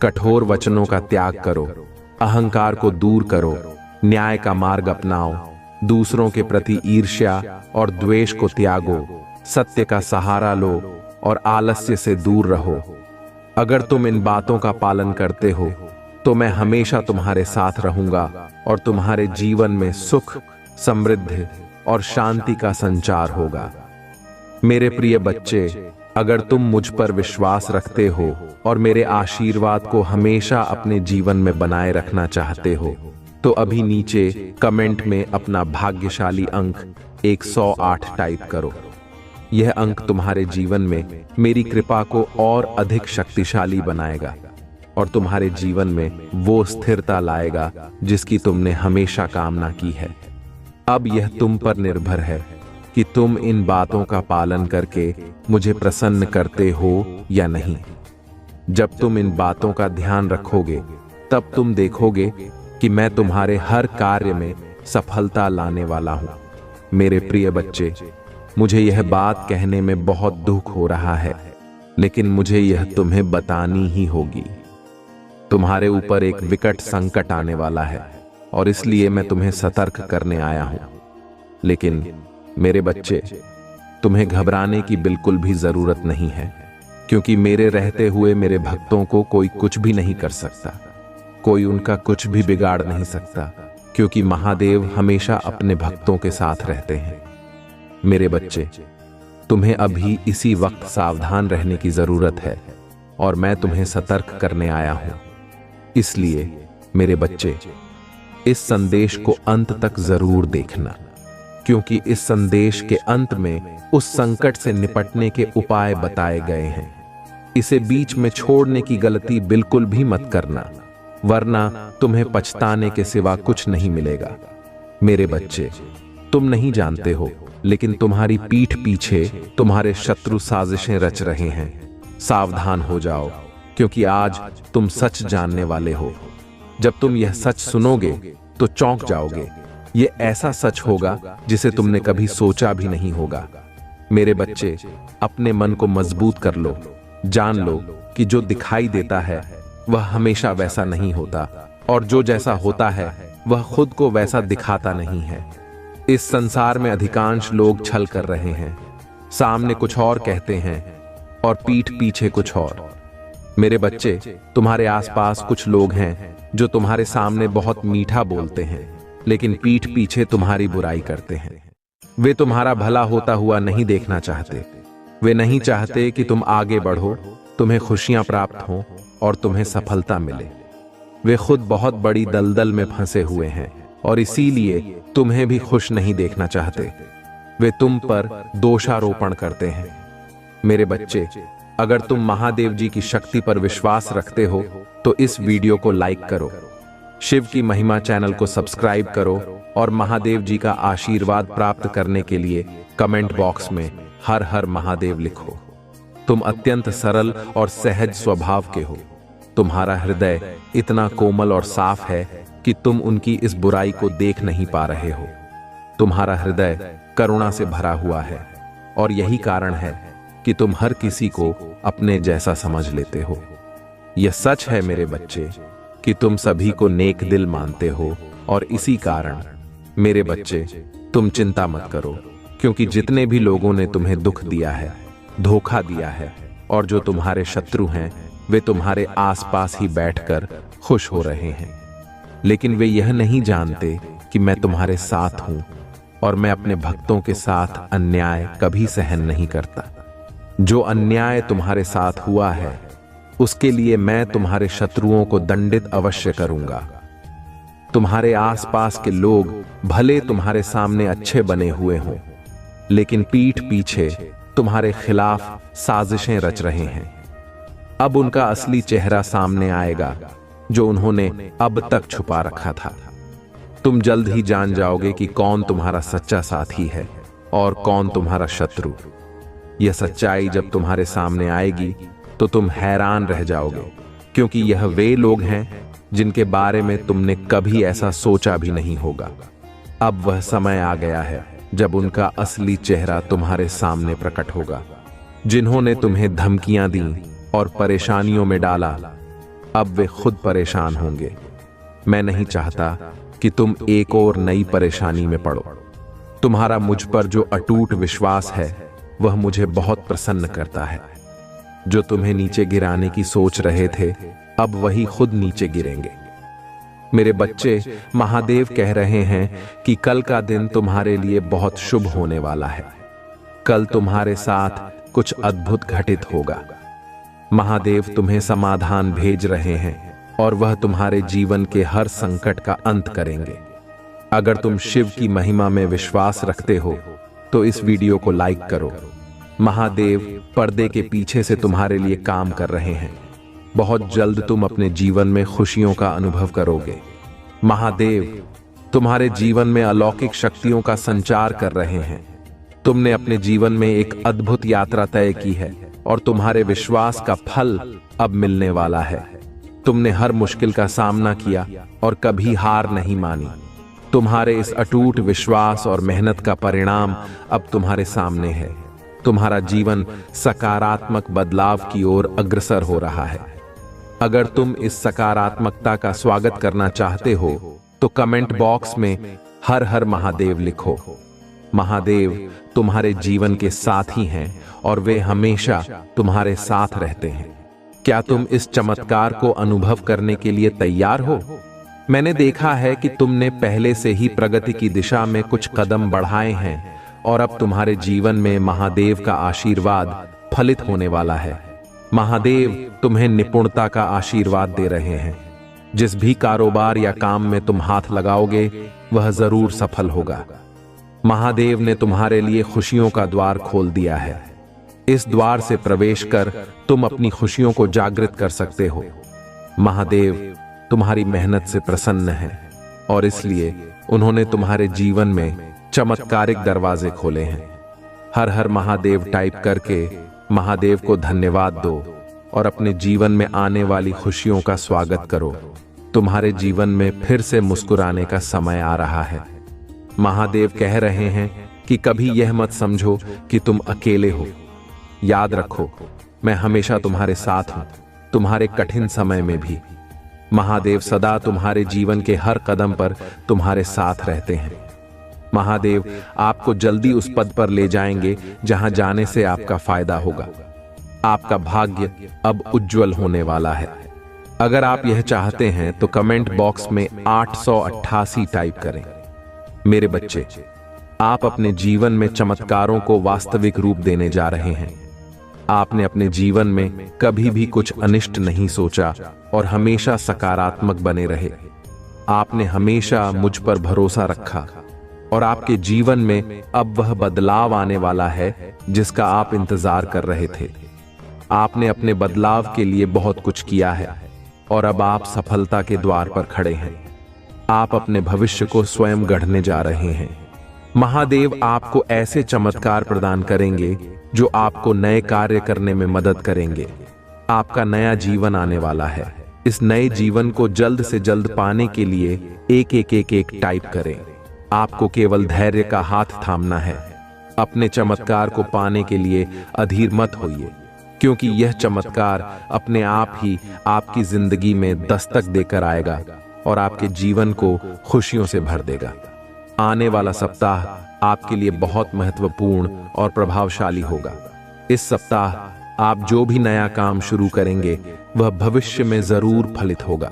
कठोर वचनों का त्याग करो, अहंकार को दूर करो, न्याय का मार्ग अपनाओ, दूसरों के प्रति ईर्ष्या और द्वेष को त्यागो, सत्य का सहारा लो और आलस्य से दूर रहो। अगर तुम इन बातों का पालन करते हो तो मैं हमेशा तुम्हारे साथ रहूंगा और तुम्हारे जीवन में सुख, समृद्धि और शांति का संचार होगा। मेरे प्रिय बच्चे, अगर तुम मुझ पर विश्वास रखते हो और मेरे आशीर्वाद को हमेशा अपने जीवन में बनाए रखना चाहते हो तो अभी नीचे कमेंट में अपना भाग्यशाली अंक 108 टाइप करो। यह अंक तुम्हारे जीवन में मेरी कृपा को और अधिक शक्तिशाली बनाएगा और तुम्हारे जीवन में वो स्थिरता लाएगा जिसकी तुमने हमेशा कामना की है। अब यह तुम पर निर्भर है कि तुम इन बातों का पालन करके मुझे प्रसन्न करते हो या नहीं। जब तुम इन बातों का ध्यान रखोगे तब तुम देखोगे कि मैं तुम्हारे हर कार्य में सफलता लाने वाला हूं। मेरे प्रिय बच्चे, मुझे यह बात कहने में बहुत दुख हो रहा है, लेकिन मुझे यह तुम्हें बतानी ही होगी। तुम्हारे ऊपर एक विकट संकट आने वाला है और इसलिए मैं तुम्हें सतर्क करने आया हूं। लेकिन मेरे बच्चे, तुम्हें घबराने की बिल्कुल भी जरूरत नहीं है, क्योंकि मेरे रहते हुए मेरे भक्तों को कोई कुछ भी नहीं कर सकता। कोई उनका कुछ भी बिगाड़ नहीं सकता, क्योंकि महादेव हमेशा अपने भक्तों के साथ रहते हैं। मेरे बच्चे, तुम्हें अभी इसी वक्त सावधान रहने की जरूरत है और मैं तुम्हें सतर्क करने आया हूं। इसलिए मेरे बच्चे, इस संदेश को अंत तक जरूर देखना, क्योंकि इस संदेश के अंत में उस संकट से निपटने के उपाय बताए गए हैं। इसे बीच में छोड़ने की गलती बिल्कुल भी मत करना, वरना तुम्हें पछताने के सिवा कुछ नहीं मिलेगा। मेरे बच्चे, तुम नहीं जानते हो, लेकिन तुम्हारी पीठ पीछे तुम्हारे शत्रु साजिशें रच रहे हैं। सावधान हो जाओ, क्योंकि आज तुम सच जानने वाले हो। जब तुम यह सच सुनोगे तो चौंक जाओगे। ये ऐसा सच होगा जिसे तुमने कभी सोचा भी नहीं होगा। मेरे बच्चे, अपने मन को मजबूत कर लो। जान लो कि जो दिखाई देता है वह हमेशा वैसा नहीं होता, और जो जैसा होता है वह खुद को वैसा दिखाता नहीं है। इस संसार में अधिकांश लोग छल कर रहे हैं, सामने कुछ और कहते हैं और पीठ पीछे कुछ और। मेरे बच्चे, तुम्हारे आसपास कुछ लोग हैं जो तुम्हारे सामने बहुत मीठा बोलते हैं, लेकिन पीठ पीछे तुम्हारी बुराई करते हैं। वे तुम्हारा भला होता हुआ नहीं देखना चाहते। वे नहीं चाहते कि तुम आगे बढ़ो, तुम्हें खुशियां प्राप्त हों और तुम्हें सफलता मिले। वे खुद बहुत बड़ी दलदल में फंसे हुए हैं और इसीलिए तुम्हें भी खुश नहीं देखना चाहते। वे तुम पर दोषारोपण करते हैं। मेरे बच्चे, अगर तुम महादेव जी की शक्ति पर विश्वास रखते हो तो इस वीडियो को लाइक करो, शिव की महिमा चैनल को सब्सक्राइब करो और महादेव जी का आशीर्वाद प्राप्त करने के लिए कमेंट बॉक्स में हर हर महादेव लिखो। तुम अत्यंत सरल और सहज स्वभाव के हो। तुम्हारा हृदय इतना कोमल और साफ है कि तुम उनकी इस बुराई को देख नहीं पा रहे हो। तुम्हारा हृदय करुणा से भरा हुआ है और यही कारण है कि तुम हर किसी को अपने जैसा समझ लेते हो। यह सच है मेरे बच्चे कि तुम सभी को नेक दिल मानते हो, और इसी कारण मेरे बच्चे तुम चिंता मत करो, क्योंकि जितने भी लोगों ने तुम्हें दुख दिया है, धोखा दिया है, और जो तुम्हारे शत्रु हैं, वे तुम्हारे आसपास ही बैठकर खुश हो रहे हैं। लेकिन वे यह नहीं जानते कि मैं तुम्हारे साथ हूं और मैं अपने भक्तों के साथ अन्याय कभी सहन नहीं करता। जो अन्याय तुम्हारे साथ हुआ है उसके लिए मैं तुम्हारे शत्रुओं को दंडित अवश्य करूंगा। तुम्हारे आसपास के लोग भले तुम्हारे सामने अच्छे बने हुए हों, लेकिन पीठ पीछे तुम्हारे खिलाफ साजिशें रच रहे हैं। अब उनका असली चेहरा सामने आएगा जो उन्होंने अब तक छुपा रखा था। तुम जल्द ही जान जाओगे कि कौन तुम्हारा सच्चा साथी है और कौन तुम्हारा शत्रु। यह सच्चाई जब तुम्हारे सामने आएगी तो तुम हैरान रह जाओगे, क्योंकि यह वे लोग हैं जिनके बारे में तुमने कभी ऐसा सोचा भी नहीं होगा। अब वह समय आ गया है जब उनका असली चेहरा तुम्हारे सामने प्रकट होगा। जिन्होंने तुम्हें धमकियां दी और परेशानियों में डाला, अब वे खुद परेशान होंगे। मैं नहीं चाहता कि तुम एक और नई परेशानी में पड़ो। तुम्हारा मुझ पर जो अटूट विश्वास है वह मुझे बहुत प्रसन्न करता है। जो तुम्हें नीचे गिराने की सोच रहे थे, अब वही खुद नीचे गिरेंगे। मेरे बच्चे, महादेव कह रहे हैं कि कल का दिन तुम्हारे लिए बहुत शुभ होने वाला है। कल तुम्हारे साथ कुछ अद्भुत घटित होगा। महादेव तुम्हें समाधान भेज रहे हैं और वह तुम्हारे जीवन के हर संकट का अंत करेंगे। अगर तुम शिव की महिमा में विश्वास रखते हो तो इस वीडियो को लाइक करो। महादेव पर्दे के पीछे से तुम्हारे लिए काम कर रहे हैं। बहुत जल्द तुम अपने जीवन में खुशियों का अनुभव करोगे। महादेव तुम्हारे जीवन में अलौकिक शक्तियों का संचार कर रहे हैं। तुमने अपने जीवन में एक अद्भुत यात्रा तय की है और तुम्हारे विश्वास का फल अब मिलने वाला है। तुमने हर मुश्किल का सामना किया और कभी हार नहीं मानी। तुम्हारे इस अटूट विश्वास और मेहनत का परिणाम अब तुम्हारे सामने है। तुम्हारा जीवन सकारात्मक बदलाव की ओर अग्रसर हो रहा है। अगर तुम इस सकारात्मकता का स्वागत करना चाहते हो तो कमेंट बॉक्स में हर हर महादेव लिखो। महादेव तुम्हारे जीवन के साथी हैं और वे हमेशा तुम्हारे साथ रहते हैं। क्या तुम इस चमत्कार को अनुभव करने के लिए तैयार हो? मैंने देखा है कि तुमने पहले से ही प्रगति की दिशा में कुछ कदम बढ़ाए हैं और अब तुम्हारे जीवन में महादेव का आशीर्वाद फलित होने वाला है। महादेव तुम्हें निपुणता का आशीर्वाद दे रहे हैं। जिस भी कारोबार या काम में तुम हाथ लगाओगे वह जरूर सफल होगा। महादेव ने तुम्हारे लिए खुशियों का द्वार खोल दिया है। इस द्वार से प्रवेश कर तुम अपनी खुशियों को जागृत कर सकते हो। महादेव तुम्हारी मेहनत से प्रसन्न हैं और इसलिए उन्होंने तुम्हारे जीवन में चमत्कारिक दरवाजे खोले हैं। हर हर महादेव टाइप करके महादेव को धन्यवाद दो और अपने जीवन में आने वाली खुशियों का स्वागत करो। तुम्हारे जीवन में फिर से मुस्कुराने का समय आ रहा है। महादेव कह रहे हैं कि कभी यह मत समझो कि तुम अकेले हो। याद रखो, मैं हमेशा तुम्हारे साथ हूं, तुम्हारे कठिन समय में भी। महादेव सदा तुम्हारे जीवन के हर कदम पर तुम्हारे साथ रहते हैं। महादेव आपको जल्दी उस पद पर ले जाएंगे जहां जाने से आपका फायदा होगा। आपका भाग्य अब उज्जवल होने वाला है। अगर आप यह चाहते हैं तो कमेंट बॉक्स में 888 टाइप करें। मेरे बच्चे, आप अपने जीवन में चमत्कारों को वास्तविक रूप देने जा रहे हैं। आपने अपने जीवन में कभी भी कुछ अनिष्ट नहीं सोचा और हमेशा सकारात्मक बने रहे। आपने हमेशा मुझ पर भरोसा रखा और आपके जीवन में अब वह बदलाव आने वाला है जिसका आप इंतजार कर रहे थे। आपने अपने बदलाव के लिए बहुत कुछ किया है और अब आप सफलता के द्वार पर खड़े हैं। आप अपने भविष्य को स्वयं गढ़ने जा रहे हैं। महादेव आपको ऐसे चमत्कार प्रदान करेंगे जो आपको नए कार्य करने में मदद करेंगे। आपका नया जीवन आने वाला है इस नए जीवन को जल्द से जल्द पाने के लिए एक एक एक एक टाइप करें। आपको केवल धैर्य का हाथ थामना है। अपने चमत्कार को पाने के लिए अधीर मत होइए, क्योंकि यह चमत्कार अपने आप ही आपकी जिंदगी में दस्तक देकर आएगा और आपके जीवन को खुशियों से भर देगा। आने वाला सप्ताह आपके लिए बहुत महत्वपूर्ण और प्रभावशाली होगा। इस सप्ताह आप जो भी नया काम शुरू करेंगे वह भविष्य में जरूर फलित होगा।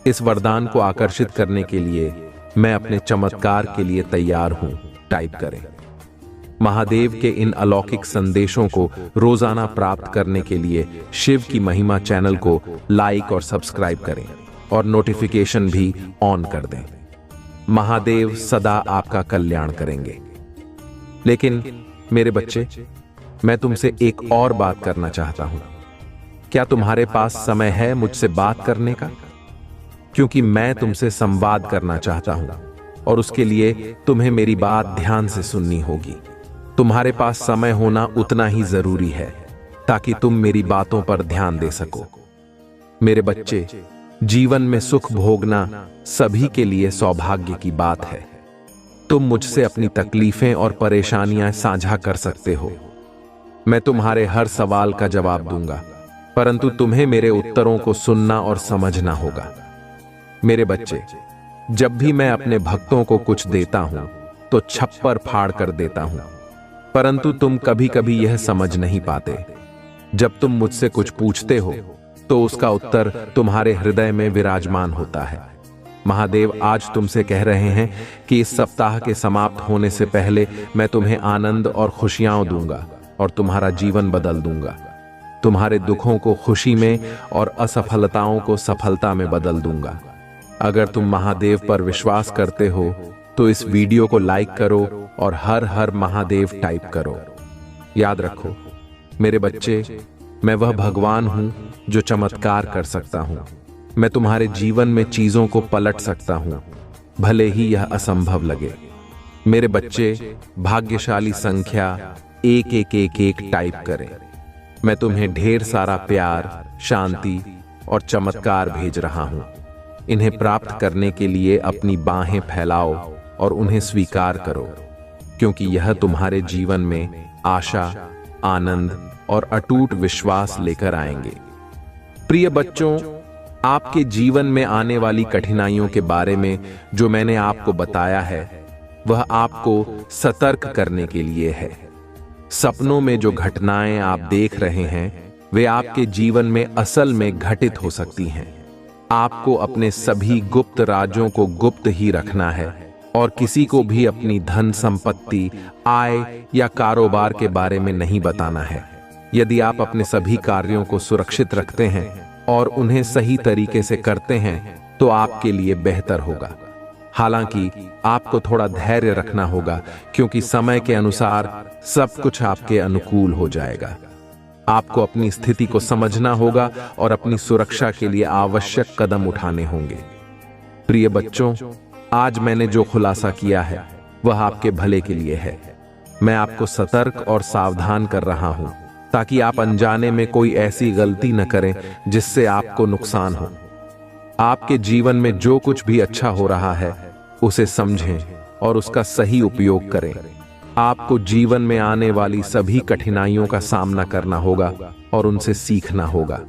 इस वरदान को आकर्षित करने के लिए मैं अपने चमत्कार के लिए तैयार हूं टाइप करें। महादेव के इन अलौकिक संदेशों को रोजाना प्राप्त करने के लिए शिव की महिमा चैनल को लाइक और सब्सक्राइब करें और नोटिफिकेशन भी ऑन कर दें। महादेव सदा आपका कल्याण करेंगे। लेकिन मेरे बच्चे, मैं तुमसे एक और बात करना चाहता हूं। क्या तुम्हारे पास समय है मुझसे बात करने का? क्योंकि मैं तुमसे संवाद करना चाहता हूं और उसके लिए तुम्हें मेरी बात ध्यान से सुननी होगी। तुम्हारे पास समय होना उतना ही जरूरी है ताकि तुम मेरी बातों पर ध्यान दे सको। मेरे बच्चे, जीवन में सुख भोगना सभी के लिए सौभाग्य की बात है। तुम मुझसे अपनी तकलीफें और परेशानियां साझा कर सकते हो। मैं तुम्हारे हर सवाल का जवाब दूंगा, परंतु तुम्हें मेरे उत्तरों को सुनना और समझना होगा। मेरे बच्चे, जब भी मैं अपने भक्तों को कुछ देता हूं तो छप्पर फाड़ कर देता हूं, परंतु तुम कभी कभी यह समझ नहीं पाते। जब तुम मुझसे कुछ पूछते हो तो उसका उत्तर तुम्हारे हृदय में विराजमान होता है। महादेव आज तुमसे कह रहे हैं कि इस सप्ताह के समाप्त होने से पहले मैं तुम्हें आनंद और खुशियां दूंगा और तुम्हारा जीवन बदल दूंगा। तुम्हारे दुखों को खुशी में और असफलताओं को सफलता में बदल दूंगा। अगर तुम महादेव पर विश्वास करते हो तो इस वीडियो को लाइक करो और हर हर महादेव टाइप करो। याद रखो मेरे बच्चे, मैं वह भगवान हूं जो चमत्कार कर सकता हूं। मैं तुम्हारे जीवन में चीजों को पलट सकता हूं, भले ही यह असंभव लगे। मेरे बच्चे, भाग्यशाली संख्या 111 टाइप करें। मैं तुम्हें ढेर सारा प्यार, शांति और चमत्कार भेज रहा हूं। इन्हें प्राप्त करने के लिए अपनी बाहें फैलाओ और उन्हें स्वीकार करो, क्योंकि यह तुम्हारे जीवन में आशा, आनंद और अटूट विश्वास लेकर आएंगे। प्रिय बच्चों, आपके जीवन में आने वाली कठिनाइयों के बारे में जो मैंने आपको बताया है वह आपको सतर्क करने के लिए है। सपनों में जो घटनाएं आप देख रहे हैं वे आपके जीवन में असल में घटित हो सकती हैं। आपको अपने सभी गुप्त राजों को गुप्त ही रखना है और किसी को भी अपनी धन संपत्ति, आय या कारोबार के बारे में नहीं बताना है। यदि आप अपने सभी कार्यों को सुरक्षित रखते हैं और उन्हें सही तरीके से करते हैं तो आपके लिए बेहतर होगा। हालांकि आपको थोड़ा धैर्य रखना होगा, क्योंकि समय के अनुसार सब कुछ आपके अनुकूल हो जाएगा। आपको अपनी स्थिति को समझना होगा और अपनी सुरक्षा के लिए आवश्यक कदम उठाने होंगे। प्रिय बच्चों, आज मैंने जो खुलासा किया है वह आपके भले के लिए है। मैं आपको सतर्क और सावधान कर रहा हूं ताकि आप अनजाने में कोई ऐसी गलती न करें जिससे आपको नुकसान हो। आपके जीवन में जो कुछ भी अच्छा हो रहा है उसे समझें और उसका सही उपयोग करें। आपको जीवन में आने वाली सभी कठिनाइयों का सामना करना होगा और उनसे सीखना होगा।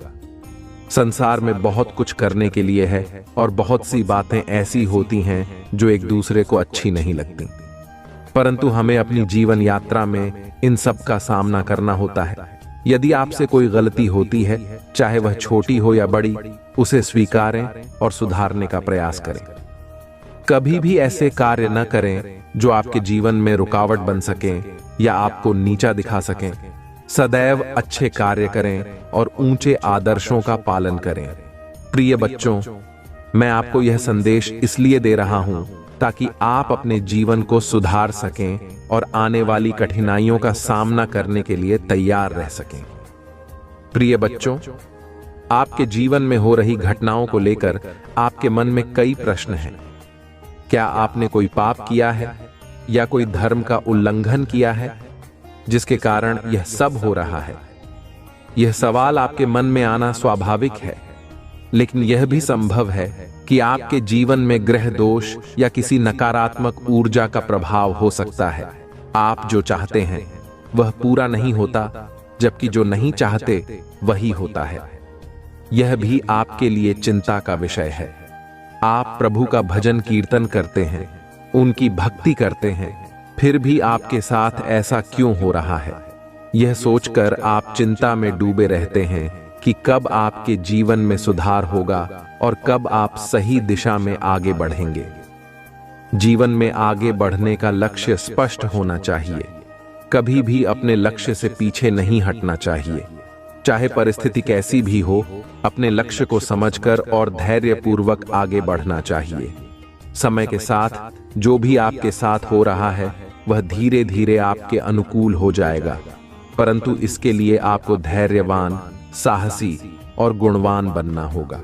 संसार में बहुत कुछ करने के लिए है और बहुत सी बातें ऐसी होती हैं जो एक दूसरे को अच्छी नहीं लगती, परंतु हमें अपनी जीवन यात्रा में इन सब का सामना करना होता है। यदि आपसे कोई गलती होती है, चाहे वह छोटी हो या बड़ी, उसे स्वीकारें और सुधारने का प्रयास करें। कभी भी ऐसे कार्य न करें जो आपके जीवन में रुकावट बन सकें या आपको नीचा दिखा सकें। सदैव अच्छे कार्य करें और ऊंचे आदर्शों का पालन करें। प्रिय बच्चों, मैं आपको यह संदेश इसलिए दे रहा हूं ताकि आप अपने जीवन को सुधार सकें और आने वाली कठिनाइयों का सामना करने के लिए तैयार रह सकें। प्रिय बच्चों, आपके जीवन में हो रही घटनाओं को लेकर आपके मन में कई प्रश्न हैं। क्या आपने कोई पाप किया है या कोई धर्म का उल्लंघन किया है जिसके कारण यह सब हो रहा है? यह सवाल आपके मन में आना स्वाभाविक है, लेकिन यह भी संभव है कि आपके जीवन में ग्रह दोष या किसी नकारात्मक ऊर्जा का प्रभाव हो सकता है। आप जो चाहते हैं वह पूरा नहीं होता, जबकि जो नहीं चाहते वही होता है। यह भी आपके लिए चिंता का विषय है। आप प्रभु का भजन कीर्तन करते हैं, उनकी भक्ति करते हैं, फिर भी आपके साथ ऐसा क्यों हो रहा है? यह सोचकर आप चिंता में डूबे रहते हैं कि कब आपके जीवन में सुधार होगा और कब आप सही दिशा में आगे बढ़ेंगे। जीवन में आगे बढ़ने का लक्ष्य स्पष्ट होना चाहिए। कभी भी अपने लक्ष्य से पीछे नहीं हटना चाहिए। चाहे परिस्थिति कैसी भी हो, अपने लक्ष्य को समझकर और धैर्यपूर्वक आगे बढ़ना चाहिए। समय के साथ जो भी आपके साथ हो रहा है वह धीरे धीरे आपके अनुकूल हो जाएगा, परंतु इसके लिए आपको धैर्यवान, साहसी और गुणवान बनना होगा।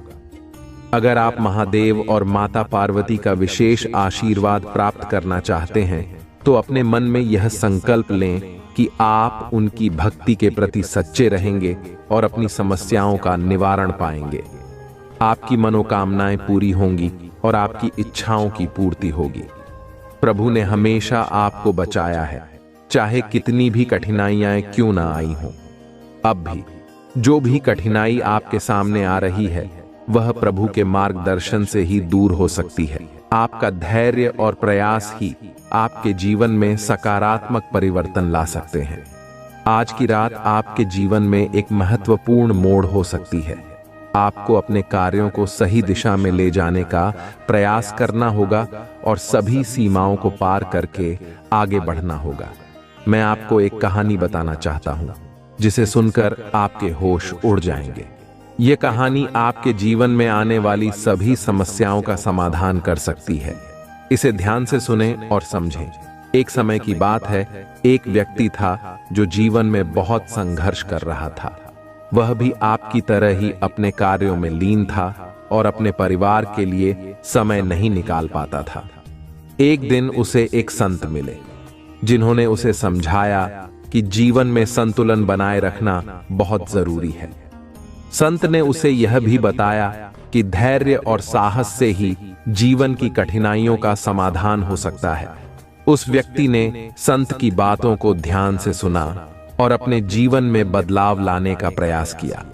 अगर आप महादेव और माता पार्वती का विशेष आशीर्वाद प्राप्त करना चाहते हैं तो अपने मन में यह संकल्प लें कि आप उनकी भक्ति के प्रति सच्चे रहेंगे और अपनी समस्याओं का निवारण पाएंगे। आपकी मनोकामनाएं पूरी होंगी और आपकी इच्छाओं की पूर्ति होगी। प्रभु ने हमेशा आपको बचाया है, चाहे कितनी भी कठिनाइयां क्यों ना आई हों। अब भी जो भी कठिनाई आपके सामने आ रही है वह प्रभु के मार्गदर्शन से ही दूर हो सकती है। आपका धैर्य और प्रयास ही आपके जीवन में सकारात्मक परिवर्तन ला सकते हैं। आज की रात आपके जीवन में एक महत्वपूर्ण मोड़ हो सकती है। आपको अपने कार्यों को सही दिशा में ले जाने का प्रयास करना होगा और सभी सीमाओं को पार करके आगे बढ़ना होगा। मैं आपको एक कहानी बताना चाहता हूं, जिसे सुनकर आपके होश उड़ जाएंगे। यह कहानी आपके जीवन में आने वाली सभी समस्याओं का समाधान कर सकती है। इसे ध्यान से सुनें और समझें। एक समय की बात है, एक व्यक्ति था जो जीवन में बहुत संघर्ष कर रहा था। वह भी आपकी तरह ही अपने कार्यों में लीन था और अपने परिवार के लिए समय नहीं निकाल पाता था। एक दिन उसे एक संत मिले, जिन्होंने उसे समझाया कि जीवन में संतुलन बनाए रखना बहुत जरूरी है। संत ने उसे यह भी बताया कि धैर्य और साहस से ही जीवन की कठिनाइयों का समाधान हो सकता है। उस व्यक्ति ने संत की बातों को ध्यान से सुना और अपने जीवन में बदलाव लाने का प्रयास किया।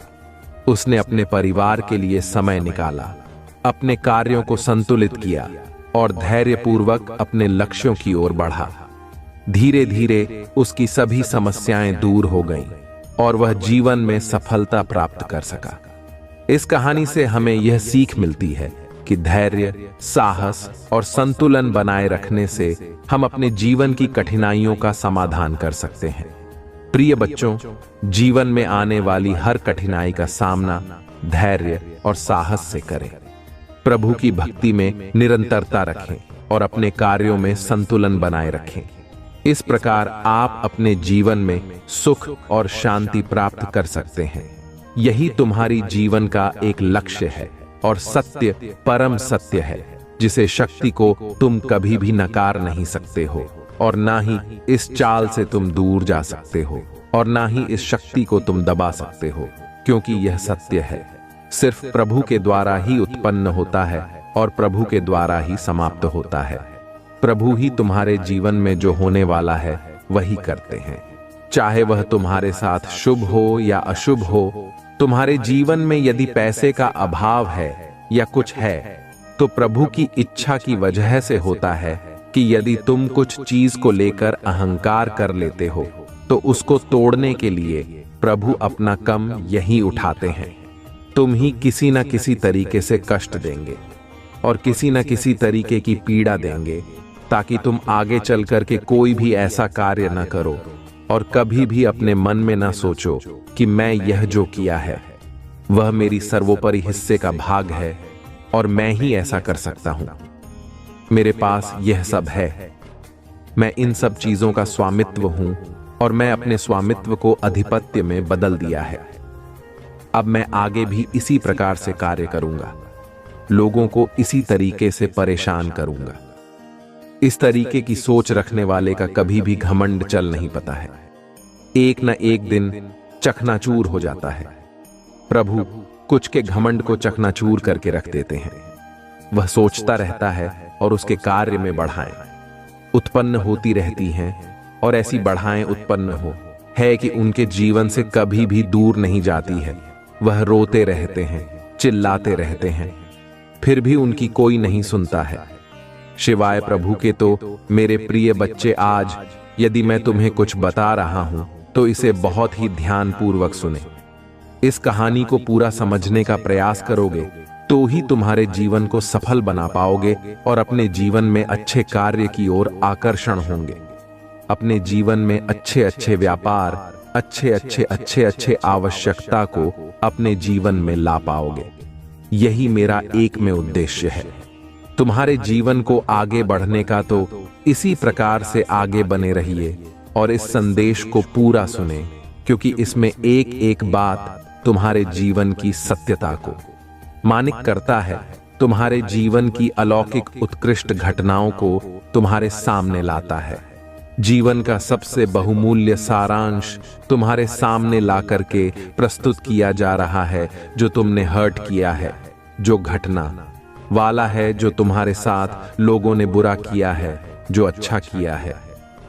उसने अपने परिवार के लिए समय निकाला, अपने कार्यों को संतुलित किया और धैर्यपूर्वक अपने लक्ष्यों की ओर बढ़ा। धीरे धीरे उसकी सभी समस्याएं दूर हो गईं और वह जीवन में सफलता प्राप्त कर सका। इस कहानी से हमें यह सीख मिलती है कि धैर्य, साहस और संतुलन बनाए रखने से हम अपने जीवन की कठिनाइयों का समाधान कर सकते हैं। प्रिय बच्चों, जीवन में आने वाली हर कठिनाई का सामना धैर्य और साहस से करें। प्रभु की भक्ति में निरंतरता रखें और अपने कार्यों में संतुलन बनाए रखें। इस प्रकार आप अपने जीवन में सुख और शांति प्राप्त कर सकते हैं। यही तुम्हारी जीवन का एक लक्ष्य है और सत्य परम सत्य है, जिसे शक्ति को तुम कभी भी नकार नहीं सकते हो और ना ही इस चाल से तुम दूर जा सकते हो और ना ही इस शक्ति को तुम दबा सकते हो, क्योंकि यह सत्य है। सिर्फ प्रभु के द्वारा ही उत्पन्न होता है और प्रभु के द्वारा ही समाप्त होता है। प्रभु ही तुम्हारे जीवन में जो होने वाला है वही करते हैं। चाहे वह तुम्हारे साथ शुभ हो या अशुभ हो, तुम्हारे जीवन में यदि पैसे का अभाव है या कुछ है तो प्रभु की इच्छा की वजह से होता है कि यदि तुम कुछ चीज को लेकर अहंकार कर लेते हो तो उसको तोड़ने के लिए प्रभु अपना कम यही उठाते हैं। तुम ही किसी न किसी तरीके से कष्ट देंगे और किसी न किसी तरीके की पीड़ा देंगे, ताकि तुम आगे चल कर के कोई भी ऐसा कार्य न करो और कभी भी अपने मन में न सोचो कि मैं यह जो किया है वह मेरी सर्वोपरि हिस्से का भाग है और मैं ही ऐसा कर सकता हूं। मेरे पास यह सब है, मैं इन सब चीजों का स्वामित्व हूं और मैं अपने स्वामित्व को अधिपत्य में बदल दिया है। अब मैं आगे भी इसी प्रकार से कार्य करूंगा, लोगों को इसी तरीके से परेशान करूंगा। इस तरीके की सोच रखने वाले का कभी भी घमंड चल नहीं पाता है, एक न एक दिन चकनाचूर हो जाता है। प्रभु कुछ के घमंड को चकनाचूर करके रख देते हैं। वह सोचता रहता है और उसके कार्य में बढ़ाएं उत्पन्न होती रहती हैं, और ऐसी बढ़ाएं उत्पन्न हो है कि उनके जीवन से कभी भी दूर नहीं जाती है। वह रोते रहते हैं, चिल्लाते रहते हैं, फिर भी उनकी कोई नहीं सुनता है। शिवाय प्रभु के तो मेरे प्रिय बच्चे, आज यदि मैं तुम्हें कुछ बता रहा हूं तो इसे बहुत ही ध्यानपूर्वक सुने। इस कहानी को पूरा समझने का प्रयास करोगे तो ही तुम्हारे जीवन को सफल बना पाओगे और अपने जीवन में अच्छे कार्य की ओर आकर्षण होंगे। अपने जीवन में अच्छे अच्छे व्यापार, अच्छे आवश्यकता को अपने जीवन में ला पाओगे। यही मेरा एक में उद्देश्य है। तुम्हारे जीवन को आगे बढ़ने का तो इसी प्रकार से आगे बने रहिए और इस संदेश को पूरा सुने, क्योंकि इसमें एक एक बात तुम्हारे जीवन की सत्यता को मानिक करता है, तुम्हारे जीवन की अलौकिक उत्कृष्ट घटनाओं को तुम्हारे सामने लाता है। जीवन का सबसे बहुमूल्य सारांश तुम्हारे सामने ला करके प्रस्तुत किया जा रहा है। जो तुमने हर्ट किया है, जो घटना वाला है, जो तुम्हारे साथ लोगों ने बुरा किया है, जो अच्छा किया है,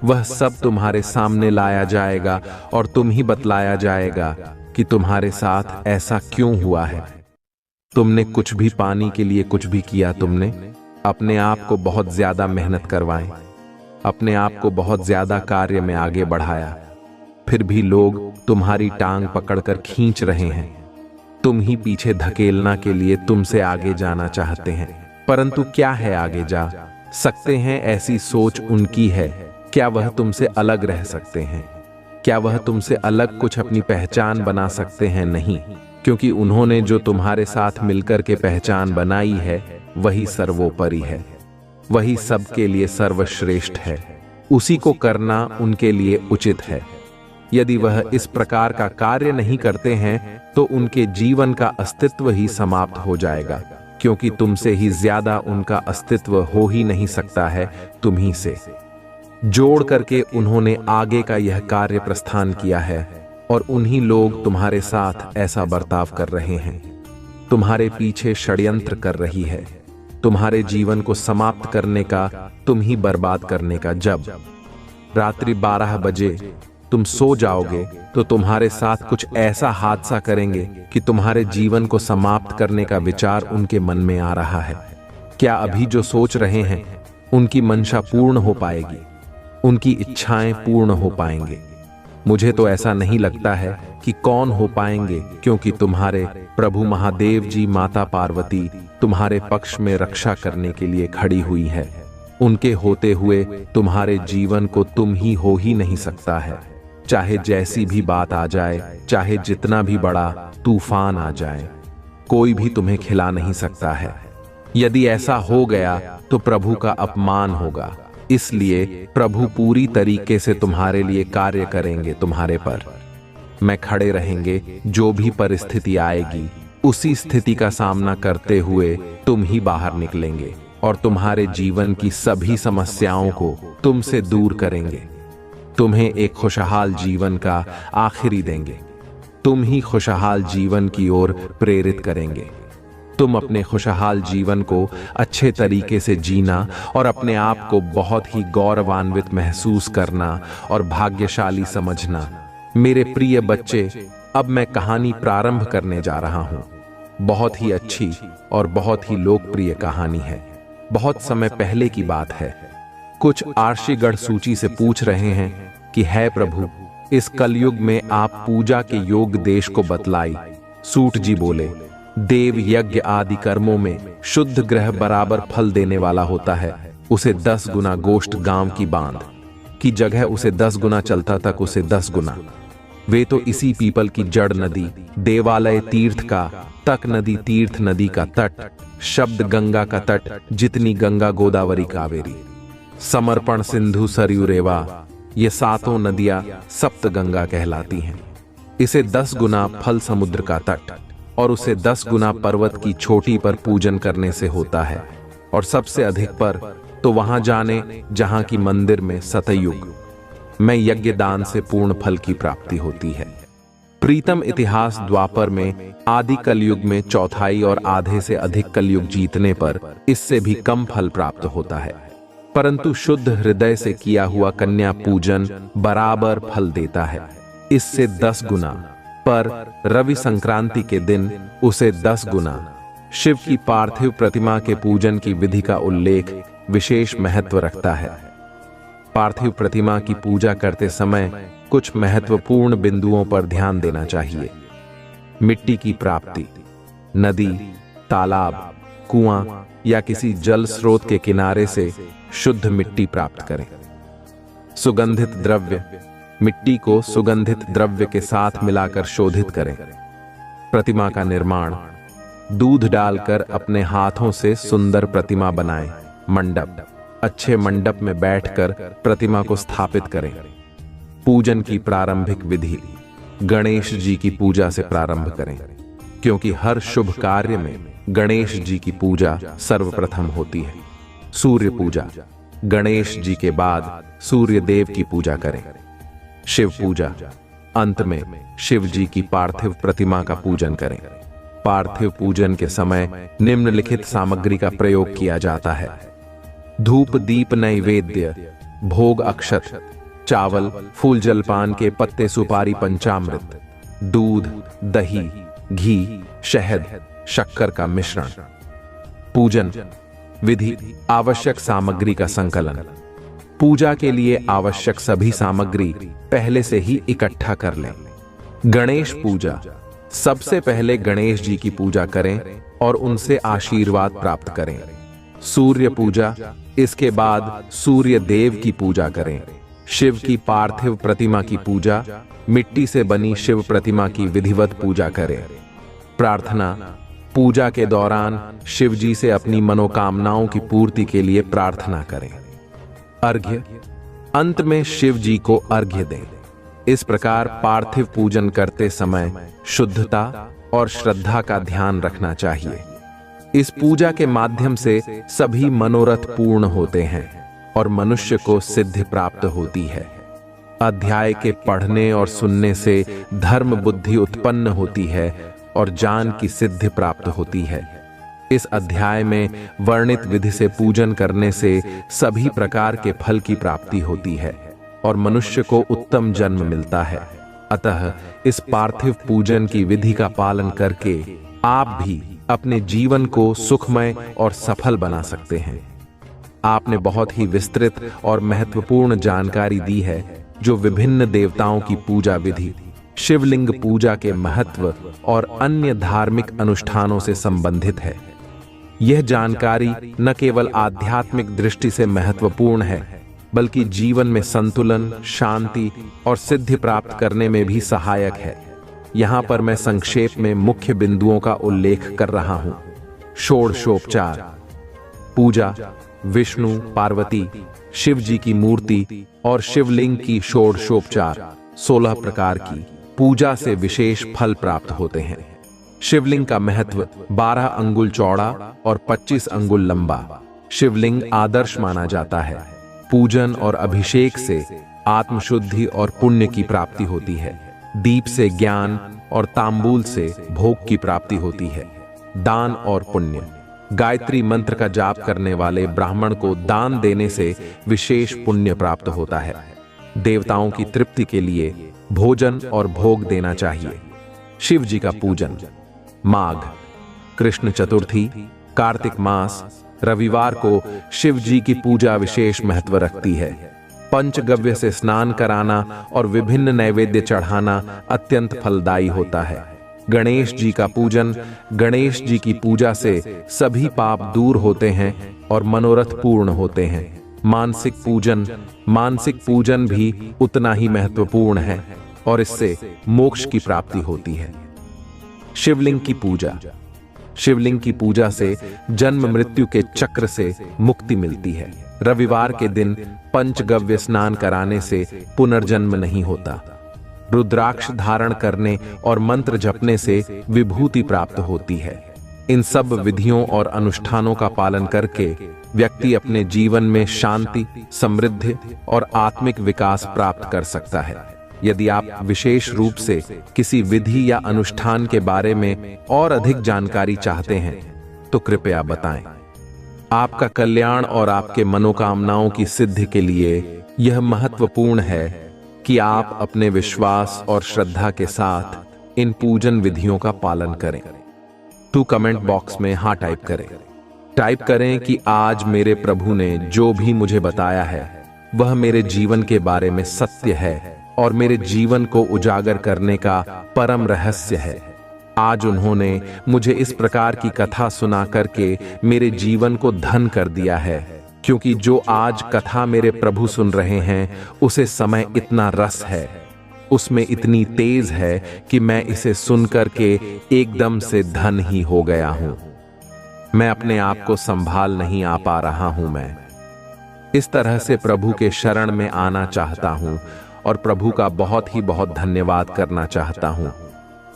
वह सब तुम्हारे सामने लाया जाएगा और तुम ही बतलाया जाएगा कि तुम्हारे साथ ऐसा क्यों हुआ है। तुमने कुछ भी पाने के लिए कुछ भी किया, तुमने अपने आप को बहुत ज्यादा मेहनत करवाई, अपने आप को बहुत ज्यादा कार्य में आगे बढ़ाया, फिर भी लोग तुम्हारी टांग पकड़कर खींच रहे हैं। तुम ही पीछे धकेलना के लिए तुमसे आगे जाना चाहते हैं, परंतु क्या है आगे जा सकते हैं ऐसी सोच उनकी है। क्या वह तुमसे अलग रह सकते हैं? क्या वह तुमसे अलग कुछ अपनी पहचान बना सकते हैं? नहीं, क्योंकि उन्होंने जो तुम्हारे साथ मिलकर के पहचान बनाई है वही सर्वोपरि है, वही सबके लिए सर्वश्रेष्ठ है। उसी को करना उनके लिए उचित है। यदि वह इस प्रकार का कार्य नहीं करते हैं तो उनके जीवन का अस्तित्व ही समाप्त हो जाएगा, क्योंकि तुमसे ही ज्यादा उनका अस्तित्व हो ही नहीं सकता है। तुम्ही से जोड़ करके उन्होंने आगे का यह कार्य प्रस्थान किया है और उन्हीं लोग तुम्हारे साथ ऐसा बर्ताव कर रहे हैं। तुम्हारे पीछे षड्यंत्र कर रही है, तुम्हारे जीवन को समाप्त करने का, तुम ही बर्बाद करने का। जब रात्रि 12 बजे तुम सो जाओगे तो तुम्हारे साथ कुछ ऐसा हादसा करेंगे कि तुम्हारे जीवन को समाप्त करने का विचार उनके मन में आ रहा है। क्या अभी जो सोच रहे हैं उनकी मंशा पूर्ण हो पाएगी? उनकी इच्छाएं पूर्ण हो पाएंगे? मुझे तो ऐसा नहीं लगता है कि कौन हो पाएंगे, क्योंकि तुम्हारे प्रभु महादेव जी, माता पार्वती तुम्हारे पक्ष में रक्षा करने के लिए खड़ी हुई है। उनके होते हुए तुम्हारे जीवन को तुम ही हो ही नहीं सकता है। चाहे जैसी भी बात आ जाए, चाहे जितना भी बड़ा तूफान आ जाए, कोई भी तुम्हें खिला नहीं सकता है। यदि ऐसा हो गया तो प्रभु का अपमान होगा। इसलिए प्रभु पूरी तरीके से तुम्हारे लिए कार्य करेंगे, तुम्हारे पर मैं खड़े रहेंगे। जो भी परिस्थिति आएगी उसी स्थिति का सामना करते हुए तुम ही बाहर निकलेंगे और तुम्हारे जीवन की सभी समस्याओं को तुमसे दूर करेंगे। तुम्हें एक खुशहाल जीवन का आखिरी देंगे। तुम ही खुशहाल जीवन की ओर प्रेरित करेंगे। तुम अपने खुशहाल जीवन को अच्छे तरीके से जीना और अपने आप को बहुत ही गौरवान्वित महसूस करना और भाग्यशाली समझना। मेरे प्रिय बच्चे, अब मैं कहानी प्रारंभ करने जा रहा हूं। बहुत ही अच्छी और बहुत ही लोकप्रिय कहानी है। बहुत समय पहले की बात है। कुछ आर्षिगढ़ सूची से पूछ रहे हैं कि है प्रभु, इस कलयुग में आप पूजा के योग देश को बतलाई। सूत जी बोले, देव यज्ञ आदि कर्मों में शुद्ध ग्रह बराबर फल देने वाला होता है। उसे 10 गुना गोष्ठ गांव की बांध की जगह उसे 10 गुना चलता तक उसे 10 गुना। वे तो इसी पीपल की जड़ नदी, देवालय तीर्थ का तक नदी, तीर्थ नदी का तट, शब्द गंगा का तट, जितनी गंगा गोदावरी कावेरी समर्पण सिंधु सरयू रेवा, ये 7 नदियां सप्त गंगा कहलाती हैं। इसे 10 गुना फल समुद्र का तट और उसे 10 गुना पर्वत की चोटी पर पूजन करने से होता है। और सबसे अधिक पर तो वहां जाने जहां की मंदिर में सतयुग में यज्ञ दान से पूर्ण फल की प्राप्ति होती है। प्रीतम इतिहास द्वापर में आदि कलयुग में चौथाई और आधे से अधिक कलयुग जीतने पर इससे भी कम फल प्राप्त होता है, परंतु शुद्ध हृदय से किया हुआ कन्या पूजन बराबर फल देता है, इससे 10 गुना, पर रवि संक्रांति के दिन उसे 10 गुना। शिव की पार्थिव प्रतिमा के पूजन की विधि का उल्लेख विशेष महत्व रखता है। पार्थिव प्रतिमा की पूजा करते समय कुछ महत्वपूर्ण बिंदुओं पर ध्यान देना चाहिए। मिट्टी की प्राप्ति, नदी, तालाब, कुआं या किसी जल स्रोत के किनारे से शुद्ध मिट्टी प्राप्त करें। सुगंधित द्रव्य, मिट्टी को सुगंधित द्रव्य के साथ मिलाकर शोधित करें। प्रतिमा का निर्माण, दूध डालकर अपने हाथों से सुंदर प्रतिमा बनाएं। मंडप, अच्छे मंडप में बैठकर प्रतिमा को स्थापित करें। पूजन की प्रारंभिक विधि, गणेश जी की पूजा से प्रारंभ करें, क्योंकि हर शुभ कार्य में गणेश जी की पूजा सर्वप्रथम होती है। सूर्य पूजा, गणेश जी के बाद सूर्य देव की पूजा करें। शिव पूजा, अंत में शिव जी की पार्थिव प्रतिमा का पूजन करें। पार्थिव पूजन के समय निम्नलिखित सामग्री का प्रयोग किया जाता है: धूप दीप नैवेद्य, भोग अक्षत, चावल, फूल जलपान के पत्ते, सुपारी, पंचामृत, दूध, दही, घी, शहद, शक्कर का मिश्रण। पूजन विधि, आवश्यक सामग्री का संकलन। पूजा के लिए आवश्यक सभी सामग्री पहले से ही इकट्ठा कर लें। गणेश पूजा, सबसे पहले गणेश जी की पूजा करें और उनसे आशीर्वाद प्राप्त करें। सूर्य पूजा, इसके बाद सूर्य देव की पूजा करें। शिव की पार्थिव प्रतिमा की पूजा, मिट्टी से बनी शिव प्रतिमा की विधिवत पूजा करें। प्रार्थना, पूजा के दौरान शिव जी से अपनी मनोकामनाओं की पूर्ति के लिए प्रार्थना करें। अर्घ्य, अंत में शिव जी को अर्घ्य दें। इस प्रकार पार्थिव पूजन करते समय शुद्धता और श्रद्धा का ध्यान रखना चाहिए। इस पूजा के माध्यम से सभी मनोरथ पूर्ण होते हैं और मनुष्य को सिद्धि प्राप्त होती है। अध्याय के पढ़ने और सुनने से धर्म बुद्धि उत्पन्न होती है और ज्ञान की सिद्धि प्राप्त होती है। इस अध्याय में वर्णित विधि से पूजन करने से सभी प्रकार के फल की प्राप्ति होती है और मनुष्य को उत्तम जन्म मिलता है। अतः इस पार्थिव पूजन की विधि का पालन करके आप भी अपने जीवन को सुखमय और सफल बना सकते हैं। आपने बहुत ही विस्तृत और महत्वपूर्ण जानकारी दी है जो विभिन्न देवताओं की पूजा विधि, शिवलिंग पूजा के महत्व और अन्य धार्मिक अनुष्ठानों से संबंधित है। यह जानकारी न केवल आध्यात्मिक दृष्टि से महत्वपूर्ण है, बल्कि जीवन में संतुलन, शांति और सिद्धि प्राप्त करने में भी सहायक है। यहाँ पर मैं संक्षेप में मुख्य बिंदुओं का उल्लेख कर रहा हूँ। षोडशोपचार पूजा, विष्णु, पार्वती, शिव जी की मूर्ति और शिवलिंग की षोडशोपचार 16 प्रकार की पूजा से विशेष फल प्राप्त होते हैं। शिवलिंग का महत्व 12 अंगुल चौड़ा और 25 अंगुल लंबा। शिवलिंग आदर्श माना जाता है। पूजन और अभिषेक से आत्मशुद्धि और पुण्य की प्राप्ति होती है। दीप से ज्ञान और तांबूल से भोग की प्राप्ति होती है। दान और पुण्य, गायत्री मंत्र का जाप करने वाले ब्राह्मण को दान देने से विशेष पुण्य प्राप्त होता है। देवताओं की तृप्ति के लिए भोजन और भोग देना चाहिए। शिव जी का पूजन, माघ, कृष्ण चतुर्थी, कार्तिक मास, रविवार को शिव जी की पूजा विशेष महत्व रखती है। पंचगव्य से स्नान कराना और विभिन्न नैवेद्य चढ़ाना अत्यंत फलदायी होता है। गणेश जी का पूजन, गणेश जी की पूजा से सभी पाप दूर होते हैं और मनोरथ पूर्ण होते हैं। मानसिक पूजन भी उतना ही महत्वपूर्ण है और इससे मोक्ष की प्राप्ति होती है। शिवलिंग की पूजा, शिवलिंग की पूजा से जन्म मृत्यु के चक्र से मुक्ति मिलती है। रविवार के दिन पंचगव्य स्नान कराने से पुनर्जन्म नहीं होता। रुद्राक्ष धारण करने और मंत्र जपने से विभूति प्राप्त होती है। इन सब विधियों और अनुष्ठानों का पालन करके व्यक्ति अपने जीवन में शांति, समृद्धि और आत्मिक विकास प्राप्त कर सकता है। यदि आप विशेष रूप से किसी विधि या अनुष्ठान के बारे में और अधिक जानकारी चाहते हैं तो कृपया बताएं। आपका कल्याण और आपके मनोकामनाओं की सिद्धि के लिए यह महत्वपूर्ण है कि आप अपने विश्वास और श्रद्धा के साथ इन पूजन विधियों का पालन करें। तो कमेंट बॉक्स में हाँ टाइप करें कि आज मेरे प्रभु ने जो भी मुझे बताया है वह मेरे जीवन के बारे में सत्य है और मेरे जीवन को उजागर करने का परम रहस्य है। आज उन्होंने मुझे इस प्रकार की कथा सुना करके मेरे जीवन को धन कर दिया है, क्योंकि जो आज कथा मेरे प्रभु सुन रहे हैं उसे समय इतना रस है, उसमें इतनी तेज है कि मैं इसे सुन करके एकदम से धन ही हो गया हूं। मैं अपने आप को संभाल नहीं आ पा रहा हूं। मैं इस तरह से प्रभु के शरण में आना चाहता हूं और प्रभु का बहुत धन्यवाद करना चाहता हूं,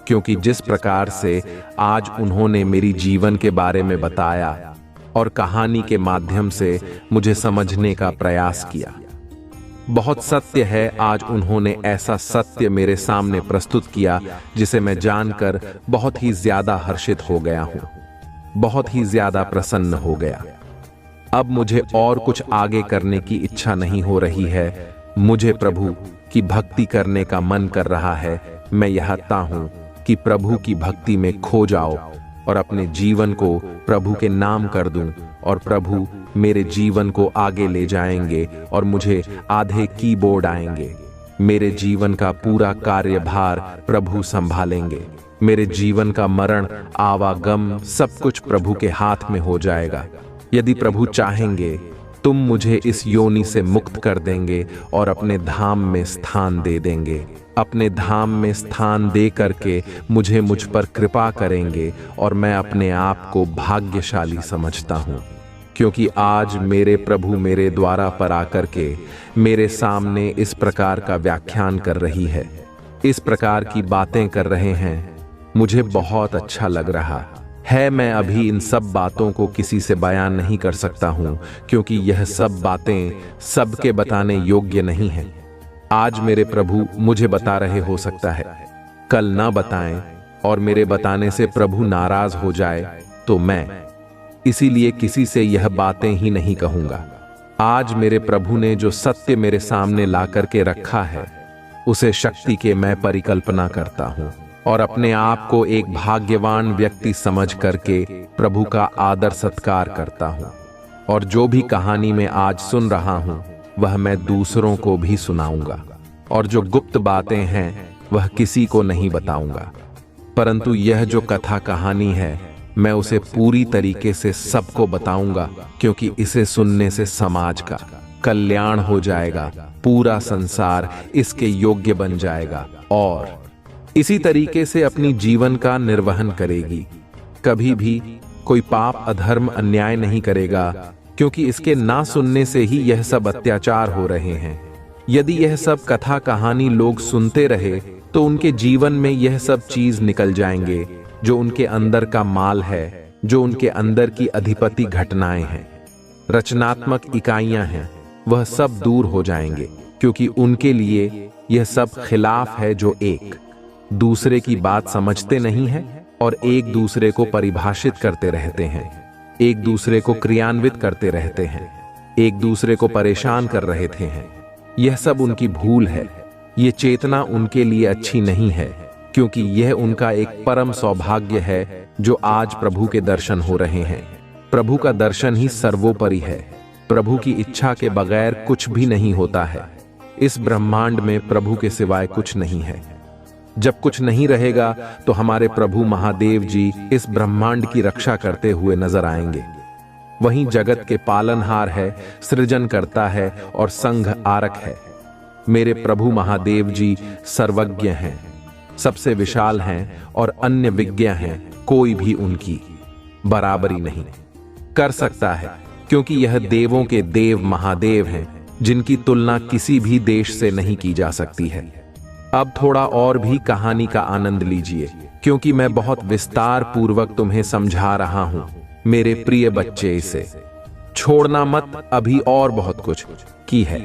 क्योंकि जिस प्रकार से आज उन्होंने मेरी जीवन के बारे में बताया और कहानी के माध्यम से मुझे समझने का प्रयास किया। बहुत सत्य है, आज उन्होंने ऐसा सत्य मेरे सामने प्रस्तुत किया जिसे मैं जानकर बहुत ही ज्यादा हर्षित हो गया हूं, बहुत ही ज्यादा प्रसन्न हो गया। अब मुझे और कुछ आगे करने की इच्छा नहीं हो रही है। मुझे प्रभु की भक्ति करने का मन कर रहा है। मैं चाहता हूं कि प्रभु की भक्ति में खो जाओ और अपने जीवन को प्रभु के नाम कर दूं, और प्रभु मेरे जीवन को आगे ले जाएंगे और मुझे आधे कीबोर्ड आएंगे। मेरे जीवन का पूरा कार्यभार प्रभु संभालेंगे। मेरे जीवन का मरण, आवागम सब कुछ प्रभु के हाथ में हो जाएगा। यदि प्रभु चाहेंगे तुम मुझे इस योनि से मुक्त कर देंगे और अपने धाम में स्थान दे देंगे। अपने धाम में स्थान दे करके मुझ पर कृपा करेंगे और मैं अपने आप को भाग्यशाली समझता हूँ, क्योंकि आज मेरे प्रभु मेरे द्वारा पर आकर के मेरे सामने इस प्रकार का व्याख्यान कर रही है, इस प्रकार की बातें कर रहे हैं। मुझे बहुत अच्छा लग रहा है। मैं अभी इन सब बातों को किसी से बयान नहीं कर सकता हूं, क्योंकि यह सब बातें सबके बताने योग्य नहीं हैं। आज मेरे प्रभु मुझे बता रहे, हो सकता है कल ना बताएं और मेरे बताने से प्रभु नाराज हो जाए, तो मैं इसीलिए किसी से यह बातें ही नहीं कहूंगा। आज मेरे प्रभु ने जो सत्य मेरे सामने ला करके रखा है उसे शक्ति के मैं परिकल्पना करता हूं और अपने आप को एक भाग्यवान व्यक्ति समझ करके प्रभु का आदर सत्कार करता हूं। और जो भी कहानी मैं आज सुन रहा हूं वह मैं दूसरों को भी सुनाऊंगा, और जो गुप्त बातें हैं वह किसी को नहीं बताऊंगा। परंतु यह जो कथा कहानी है मैं उसे पूरी तरीके से सबको बताऊंगा, क्योंकि इसे सुनने से समाज का कल्याण हो जाएगा, पूरा संसार इसके योग्य बन जाएगा और इसी तरीके से अपनी जीवन का निर्वहन करेगी। कभी भी कोई पाप, अधर्म, अन्याय नहीं करेगा, क्योंकि इसके ना सुनने से ही यह सब अत्याचार हो रहे हैं। यदि यह सब कथा कहानी लोग सुनते रहे तो उनके जीवन में यह सब चीज निकल जाएंगे, जो उनके अंदर का माल है, जो उनके अंदर की अधिपति घटनाएं हैं, रचनात्मक इकाइयां हैं, वह सब दूर हो जाएंगे, क्योंकि उनके लिए यह सब खिलाफ है, जो एक दूसरे की बात समझते नहीं हैं और एक दूसरे को परिभाषित करते रहते हैं, एक दूसरे को क्रियान्वित करते रहते हैं, एक दूसरे को परेशान कर रहे थे हैं। यह सब उनकी भूल है। ये चेतना उनके लिए अच्छी नहीं है, क्योंकि यह उनका एक परम सौभाग्य है जो आज प्रभु के दर्शन हो रहे हैं। प्रभु का दर्शन ही सर्वोपरि है। प्रभु की इच्छा के बगैर कुछ भी नहीं होता है। इस ब्रह्मांड में प्रभु के सिवाय कुछ नहीं है। जब कुछ नहीं रहेगा तो हमारे प्रभु महादेव जी इस ब्रह्मांड की रक्षा करते हुए नजर आएंगे। वहीं जगत के पालनहार है, सृजन करता है और संघ आरक है। मेरे प्रभु महादेव जी सर्वज्ञ हैं, सबसे विशाल हैं और अन्य विज्ञ हैं। कोई भी उनकी बराबरी नहीं कर सकता है, क्योंकि यह देवों के देव महादेव हैं, जिनकी तुलना किसी भी देश से नहीं की जा सकती है। अब थोड़ा और भी कहानी का आनंद लीजिए, क्योंकि मैं बहुत विस्तार पूर्वक तुम्हें समझा रहा हूं। मेरे प्रिय बच्चे, इसे छोड़ना मत, अभी और बहुत कुछ की है।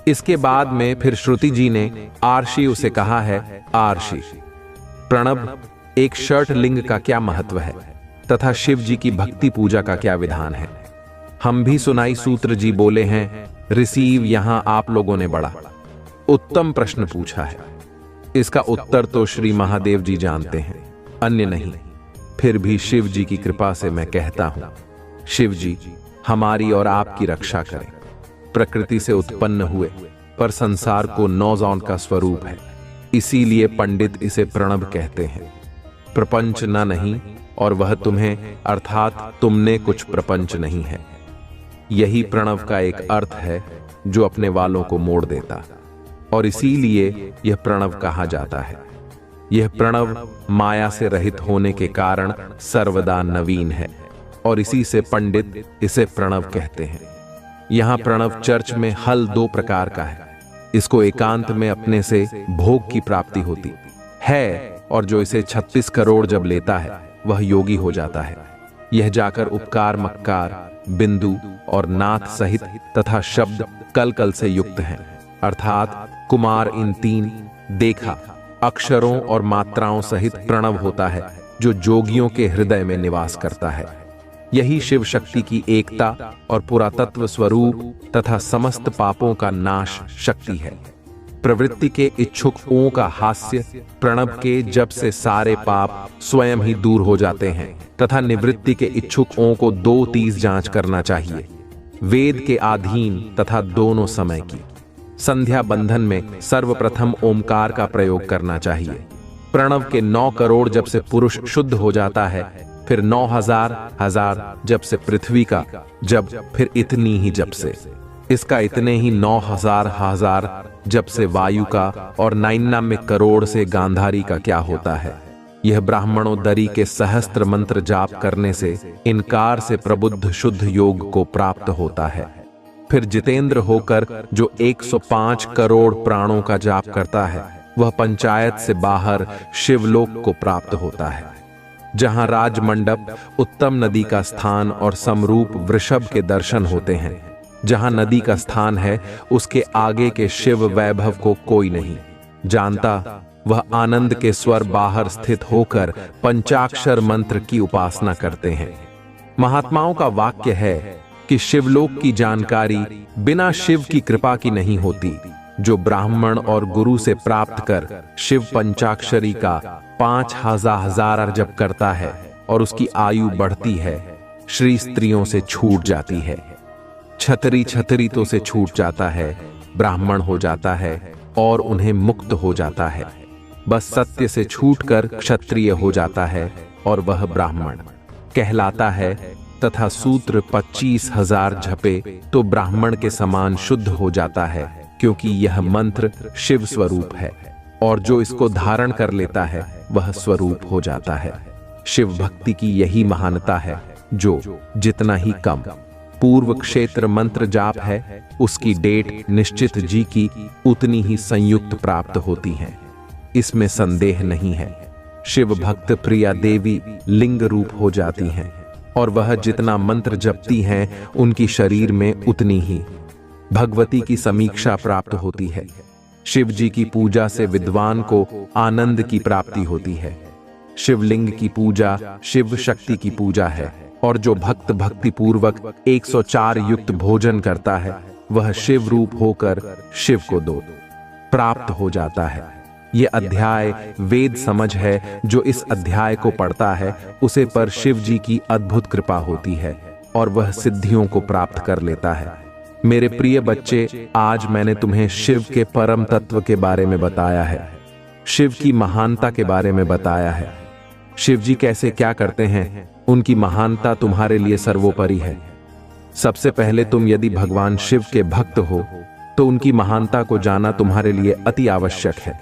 इसके बाद में फिर श्रुति जी ने आर्षि उसे कहा है, आर्षि, प्रणव एक शर्ट लिंग का क्या महत्व है तथा शिव जी की भक्ति पूजा का क्या विधान है। हम भी सुनाई सूत्र जी बोले हैं, रिसीव, यहां आप लोगों ने बड़ा उत्तम प्रश्न पूछा है। इसका उत्तर तो श्री महादेव जी जानते हैं, अन्य नहीं। फिर भी शिव जी की कृपा से मैं कहता हूं, शिव जी हमारी और आपकी रक्षा करें। प्रकृति से उत्पन्न हुए पर संसार को नौजौन का स्वरूप है, इसीलिए पंडित इसे प्रणव कहते हैं। प्रपंच न नहीं और वह तुम्हें अर्थात तुमने कुछ प्रपंच नहीं है। यही प्रणव का एक अर्थ है जो अपने वालों को मोड़ देता, और इसीलिए यह प्रणव कहा जाता है। यह प्रणव माया से रहित होने के कारण सर्वदा नवीन है, और इसी से पंडित इसे प्रणव कहते हैं। यहां प्रणव चर्च में हल दो प्रकार का है। इसको एकांत में अपने से भोग की प्राप्ति होती है, और जो इसे 36 करोड़ जब लेता है वह योगी हो जाता है। यह जाकर उपकार, मक्कार, बिंदु और नाथ सहित तथा शब्द कल कल से युक्त हैं, अर्थात कुमार, इन तीन देखा अक्षरों और मात्राओं सहित प्रणव होता है, जो जोगियों के हृदय में निवास करता है। यही शिव शक्ति की एकता और पुरातत्व स्वरूप तथा समस्त पापों का नाश शक्ति है। प्रवृत्ति के इच्छुक ओं का हास्य प्रणव के जप से सारे पाप स्वयं ही दूर हो जाते हैं, तथा निवृत्ति के इच्छुक ओं को 2-3 जांच करना चाहिए, वेद के अधीन तथा दोनों समय की। संध्या बंधन में सर्वप्रथम ओमकार का प्रयोग करना चाहिए। प्रणव के 9 करोड़ जब से पुरुष शुद्ध हो जाता है, फिर 9,000 जब से पृथ्वी का जब, फिर इतनी ही जब से इसका इतने ही 9,000 जब से वायु का, और 99 करोड़ से गांधारी का क्या होता है। यह ब्राह्मणोदरी के सहस्त्र मंत्र जाप करने से इनकार से प्रबुद्ध शुद्ध योग को प्राप्त होता है। फिर जितेंद्र होकर जो 105 करोड़ प्राणों का जाप करता है, वह पंचायत से बाहर शिवलोक को प्राप्त होता है, जहां राजमंडप, उत्तम नदी का स्थान और समरूप वृषभ के दर्शन होते हैं। जहां नदी का स्थान है, उसके आगे के शिव वैभव को कोई नहीं जानता। वह आनंद के स्वर बाहर स्थित होकर पंचाक्षर मंत्र की उपासना करते हैं। महात्माओं का वाक्य है कि शिवलोक की जानकारी बिना शिव की कृपा की नहीं होती। जो ब्राह्मण और गुरु से प्राप्त कर शिव पंचाक्षरी का 5,000 जप करता है और उसकी आयु बढ़ती है, श्री स्त्रियों से छूट जाती है, छतरी तो से छूट जाता है, ब्राह्मण हो जाता है और उन्हें मुक्त हो जाता है। बस सत्य से छूटकर क्षत्रिय हो जाता है और वह ब्राह्मण कहलाता है, तथा सूत्र 25,000 जपे तो ब्राह्मण के समान शुद्ध हो जाता है, क्योंकि यह मंत्र शिव स्वरूप है, और जो इसको धारण कर लेता है वह स्वरूप हो जाता है। शिव भक्ति की यही महानता है, जो जितना ही कम पूर्व क्षेत्र मंत्र जाप है, उसकी डेट निश्चित जी की उतनी ही संयुक्त प्राप्त होती है, इसमें संदेह नहीं है। शिव भक्त प्रिया देवी लिंग रूप हो जाती हैं, और वह जितना मंत्र जपती हैं, उनकी शरीर में उतनी ही भगवती की समीक्षा प्राप्त होती है। शिव जी की पूजा से विद्वान को आनंद की प्राप्ति होती है। शिवलिंग की पूजा शिव शक्ति की पूजा है, और जो भक्त भक्ति पूर्वक 104 युक्त भोजन करता है, वह शिव रूप होकर शिव को दो प्राप्त हो जाता है। यह अध्याय वेद समझ है। जो इस अध्याय को पढ़ता है, उसे पर शिव जी की अद्भुत कृपा होती है और वह सिद्धियों को प्राप्त कर लेता है। मेरे प्रिय बच्चे, आज मैंने तुम्हें शिव के परम तत्व के बारे में बताया है, शिव की महानता के बारे में बताया है। शिव जी कैसे क्या करते हैं, उनकी महानता तुम्हारे लिए सर्वोपरि है। सबसे पहले तुम यदि भगवान शिव के भक्त हो तो उनकी महानता को जानना तुम्हारे लिए अति आवश्यक है,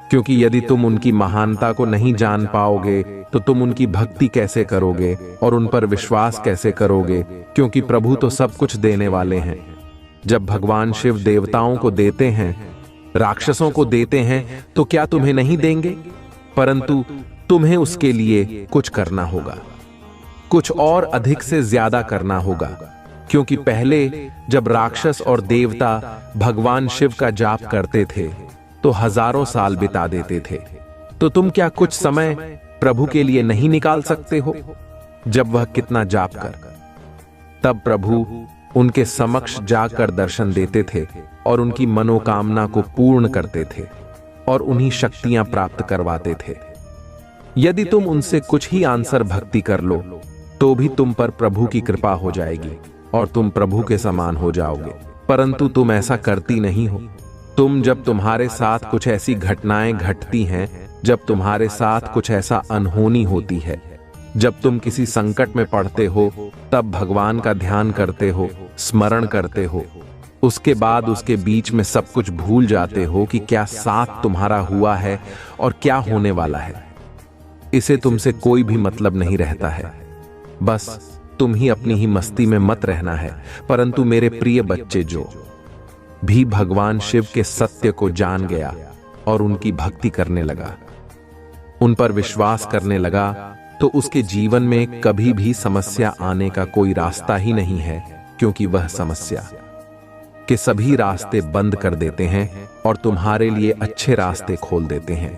क्योंकि यदि तुम उनकी महानता को नहीं जान पाओगे तो तुम उनकी भक्ति कैसे करोगे और उन पर विश्वास कैसे करोगे, क्योंकि प्रभु तो सब कुछ देने वाले हैं। जब भगवान शिव देवताओं को देते हैं, राक्षसों को देते हैं, तो क्या तुम्हें नहीं देंगे? परंतु तुम्हें उसके लिए कुछ करना होगा, कुछ और अधिक से ज्यादा करना होगा। क्योंकि पहले जब राक्षस और देवता भगवान शिव का जाप करते थे तो हजारों साल बिता देते थे। तो तुम क्या कुछ समय प्रभु के लिए नहीं निकाल सकते हो? जब वह कितना जाप कर, तब प्रभु उनके समक्ष जाकर दर्शन देते थे और उनकी मनोकामना को पूर्ण करते थे और उन्हीं शक्तियां प्राप्त करवाते थे। यदि तुम उनसे कुछ ही आंसर भक्ति कर लो तो भी तुम पर प्रभु की कृपा हो जाएगी और तुम प्रभु के समान हो जाओगे, परंतु तुम ऐसा करती नहीं हो। तुम जब तुम्हारे साथ कुछ ऐसी घटनाएं घटती हैं, जब तुम्हारे साथ कुछ ऐसा अनहोनी होती है, जब तुम किसी संकट में पड़ते हो, तब भगवान का ध्यान करते हो, स्मरण करते हो, उसके बाद उसके बीच में सब कुछ भूल जाते हो कि क्या साथ तुम्हारा हुआ है और क्या होने वाला है। इसे तुमसे कोई भी मतलब नहीं रहता है। बस तुम ही अपनी ही मस्ती में मत रहना है। परंतु मेरे प्रिय बच्चे जो भी भगवान शिव के सत्य को जान गया और उनकी भक्ति करने लगा, उन पर विश्वास करने लगा, तो उसके जीवन में कभी भी समस्या आने का कोई रास्ता ही नहीं है, क्योंकि वह समस्या के सभी रास्ते बंद कर देते हैं और तुम्हारे लिए अच्छे रास्ते खोल देते हैं।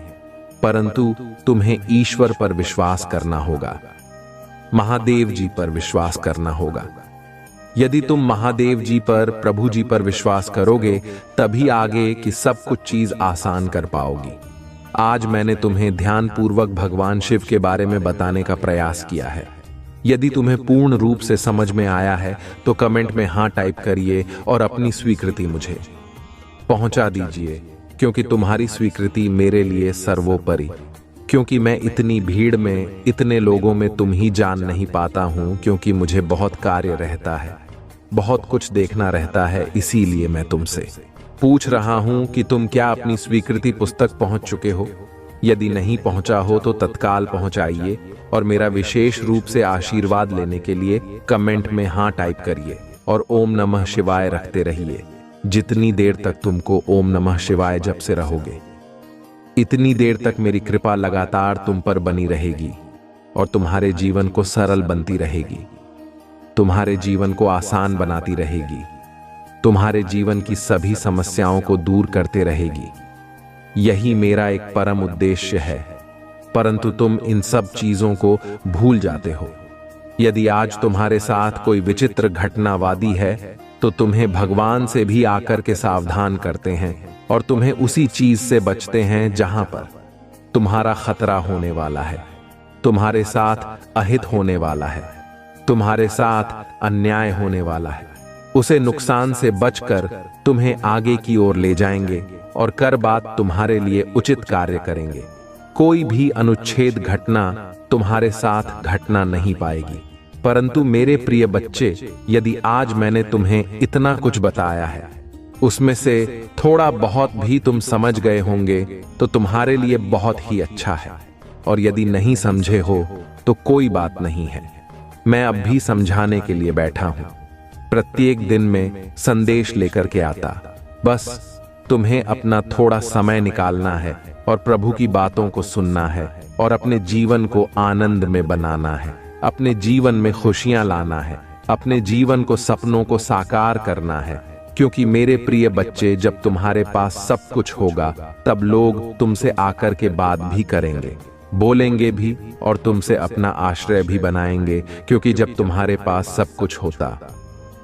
परंतु तुम्हें ईश्वर पर विश्वास करना होगा, महादेव जी पर विश्वास करना होगा। यदि तुम महादेव जी पर, प्रभु जी पर विश्वास करोगे, तभी आगे की सब कुछ चीज आसान कर पाओगी। आज मैंने तुम्हें ध्यानपूर्वक भगवान शिव के बारे में बताने का प्रयास किया है। यदि तुम्हें पूर्ण रूप से समझ में आया है तो कमेंट में हाँ टाइप करिए और अपनी स्वीकृति मुझे पहुंचा दीजिए, क्योंकि तुम्हारी स्वीकृति मेरे लिए सर्वोपरि। क्योंकि मैं इतनी भीड़ में, इतने लोगों में तुम ही जान नहीं पाता हूं, क्योंकि मुझे बहुत कार्य रहता है, बहुत कुछ देखना रहता है। इसीलिए मैं तुमसे पूछ रहा हूं कि तुम क्या अपनी स्वीकृति पुस्तक पहुंच चुके हो? यदि नहीं पहुंचा हो तो तत्काल पहुंचाइए और मेरा विशेष रूप से आशीर्वाद लेने के लिए कमेंट में हाँ टाइप करिए और ओम नमः शिवाय रखते रहिए। जितनी देर तक तुमको ओम नमः शिवाय जप से रहोगे, इतनी देर तक मेरी कृपा लगातार तुम पर बनी रहेगी और तुम्हारे जीवन को सरल बनती रहेगी, तुम्हारे जीवन को आसान बनाती रहेगी, तुम्हारे जीवन की सभी समस्याओं को दूर करते रहेगी। यही मेरा एक परम उद्देश्य है, परंतु तुम इन सब चीजों को भूल जाते हो। यदि आज तुम्हारे साथ कोई विचित्र घटनावादी है तो तुम्हें भगवान से भी आकर के सावधान करते हैं और तुम्हें उसी चीज से बचते हैं जहां पर तुम्हारा खतरा होने वाला है, तुम्हारे साथ अहित होने वाला है, तुम्हारे साथ अन्याय होने वाला है। उसे नुकसान से बचकर तुम्हें आगे की ओर ले जाएंगे और कर बात तुम्हारे लिए उचित कार्य करेंगे। कोई भी अनुच्छेद घटना तुम्हारे साथ घटना नहीं पाएगी। परंतु मेरे प्रिय बच्चे, यदि आज मैंने तुम्हें इतना कुछ बताया है, उसमें से थोड़ा बहुत भी तुम समझ गए होंगे तो तुम्हारे लिए बहुत ही अच्छा है। और यदि नहीं समझे हो तो कोई बात नहीं है, मैं अब भी समझाने के लिए बैठा हूं। प्रत्येक दिन में संदेश लेकर के आता, बस तुम्हें अपना थोड़ा समय निकालना है और प्रभु की बातों को सुनना है और अपने जीवन को आनंद में बनाना है, अपने जीवन में खुशियां लाना है, अपने जीवन को सपनों को साकार करना है। क्योंकि मेरे प्रिय बच्चे, जब तुम्हारे पास सब कुछ होगा तब लोग तुमसे आकर के बात भी करेंगे, बोलेंगे भी और तुमसे अपना आश्रय भी बनाएंगे। क्योंकि जब तुम्हारे पास सब कुछ होता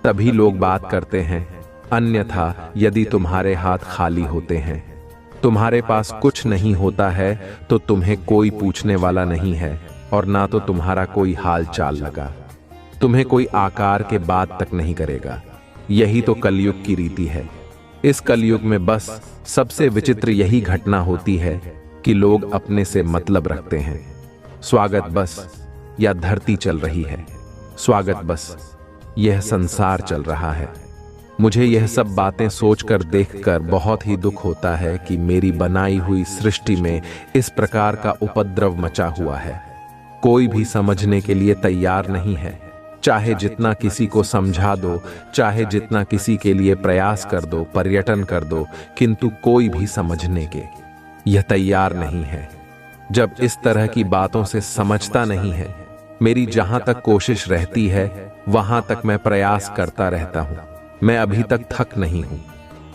तभी लोग बात करते हैं, अन्यथा यदि तुम्हारे हाथ खाली होते हैं, तुम्हारे पास कुछ नहीं होता है, तो तुम्हें कोई पूछने वाला नहीं है और ना तो तुम्हारा कोई हाल चाल लगा, तुम्हें कोई आकार के बात तक नहीं करेगा। यही तो कलयुग की रीति है। इस कलयुग में बस सबसे विचित्र यही घटना होती है कि लोग अपने से मतलब रखते हैं। स्वागत बस, या धरती चल रही है, स्वागत बस, यह संसार चल रहा है। मुझे यह सब बातें सोचकर देखकर बहुत ही दुख होता है कि मेरी बनाई हुई सृष्टि में इस प्रकार का उपद्रव मचा हुआ है। कोई भी समझने के लिए तैयार नहीं है। चाहे जितना किसी को समझा दो, चाहे जितना किसी के लिए प्रयास कर दो, पर्यटन कर दो, किंतु कोई भी समझने के यह तैयार नहीं है। जब इस तरह की बातों से समझता नहीं है मेरी जहां तक कोशिश रहती है वहां तक मैं प्रयास करता रहता हूं। मैं अभी तक थक नहीं हूं।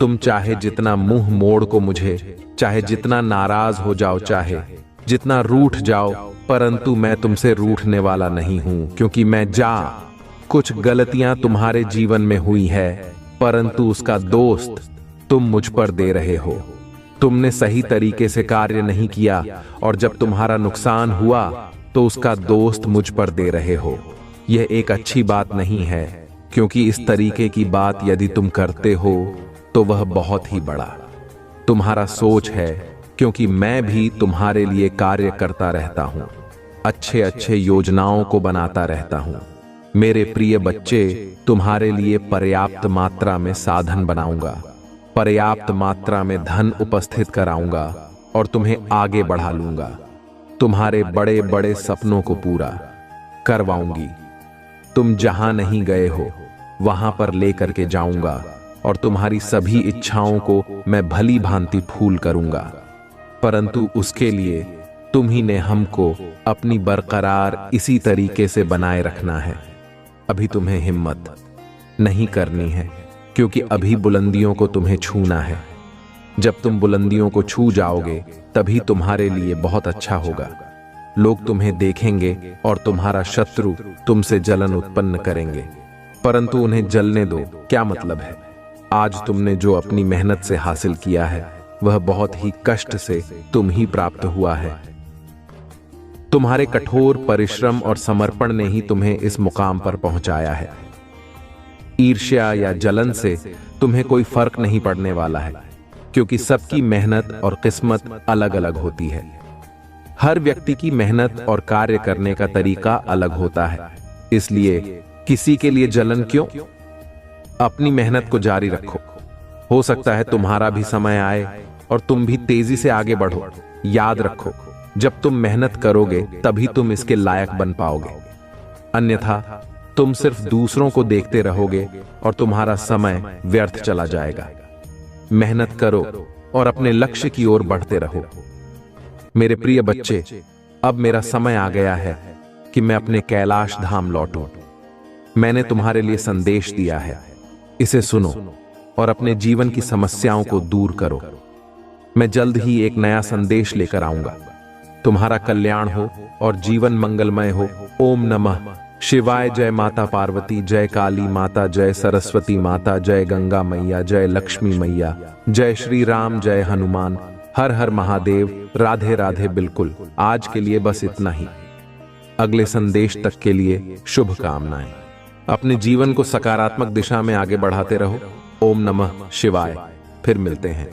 तुम चाहे जितना मुंह मोड़ को मुझे, चाहे जितना नाराज हो जाओ, चाहे जितना रूठ जाओ, परंतु मैं तुमसे रूठने वाला नहीं हूं, क्योंकि कुछ गलतियां तुम्हारे जीवन में हुई है, परंतु उसका दोस्त तुम मुझ पर दे रहे हो। तुमने सही तरीके से कार्य नहीं किया और जब तुम्हारा नुकसान हुआ तो उसका दोस्त मुझ पर दे रहे हो। यह एक अच्छी बात नहीं है, क्योंकि इस तरीके की बात यदि तुम करते हो तो वह बहुत ही बड़ा तुम्हारा सोच है, क्योंकि मैं भी तुम्हारे लिए कार्य करता रहता हूं, अच्छे अच्छे योजनाओं को बनाता रहता हूं। मेरे प्रिय बच्चे, तुम्हारे लिए पर्याप्त मात्रा में साधन बनाऊंगा, पर्याप्त मात्रा में धन उपस्थित कराऊंगा और तुम्हें आगे बढ़ा लूंगा। तुम्हारे बड़े बड़े सपनों को पूरा करवाऊंगी। तुम जहां नहीं गए हो वहां पर लेकर के जाऊंगा और तुम्हारी सभी इच्छाओं को मैं भली भांति फूल करूंगा, परंतु उसके लिए तुम ही ने हमको अपनी बरकरार इसी तरीके से बनाए रखना है। अभी तुम्हें हिम्मत नहीं करनी है, क्योंकि अभी बुलंदियों को तुम्हें छूना है। जब तुम बुलंदियों को छू जाओगे तभी तुम्हारे लिए बहुत अच्छा होगा। लोग तुम्हें देखेंगे और तुम्हारा शत्रु तुमसे जलन उत्पन्न करेंगे, परंतु उन्हें जलने दो, क्या मतलब है। आज तुमने जो अपनी मेहनत से हासिल किया है वह बहुत ही कष्ट से तुम ही प्राप्त हुआ है। तुम्हारे कठोर परिश्रम और समर्पण ने ही तुम्हें इस मुकाम पर पहुंचाया है। ईर्ष्या या जलन से तुम्हें कोई फर्क नहीं पड़ने वाला है, क्योंकि सबकी मेहनत और किस्मत अलग अलग होती है। हर व्यक्ति की मेहनत और कार्य करने का तरीका अलग होता है, इसलिए किसी के लिए जलन क्यों। अपनी मेहनत को जारी रखो। हो सकता है तुम्हारा भी समय आए और तुम भी तेजी से आगे बढ़ो। याद रखो, जब तुम मेहनत करोगे तभी तुम इसके लायक बन पाओगे, अन्यथा तुम सिर्फ दूसरों को देखते रहोगे और तुम्हारा समय व्यर्थ चला जाएगा। मेहनत करो और अपने लक्ष्य की ओर बढ़ते रहो। मेरे प्रिय बच्चे, अब मेरा समय आ गया है कि मैं अपने कैलाश धाम लौटूं। मैंने तुम्हारे लिए संदेश दिया है, इसे सुनो और अपने जीवन की समस्याओं को दूर करो। मैं जल्द ही एक नया संदेश लेकर आऊंगा। तुम्हारा कल्याण हो और जीवन मंगलमय हो। ओम नमः शिवाय। जय माता पार्वती, जय काली माता, जय सरस्वती माता, जय गंगा मैया, जय लक्ष्मी मैया, जय श्री राम, जय हनुमान। हर हर महादेव। राधे राधे। बिल्कुल आज के लिए बस इतना ही। अगले संदेश तक के लिए शुभकामनाएं। अपने जीवन को सकारात्मक दिशा में आगे बढ़ाते रहो। ओम नमः शिवाय। फिर मिलते हैं।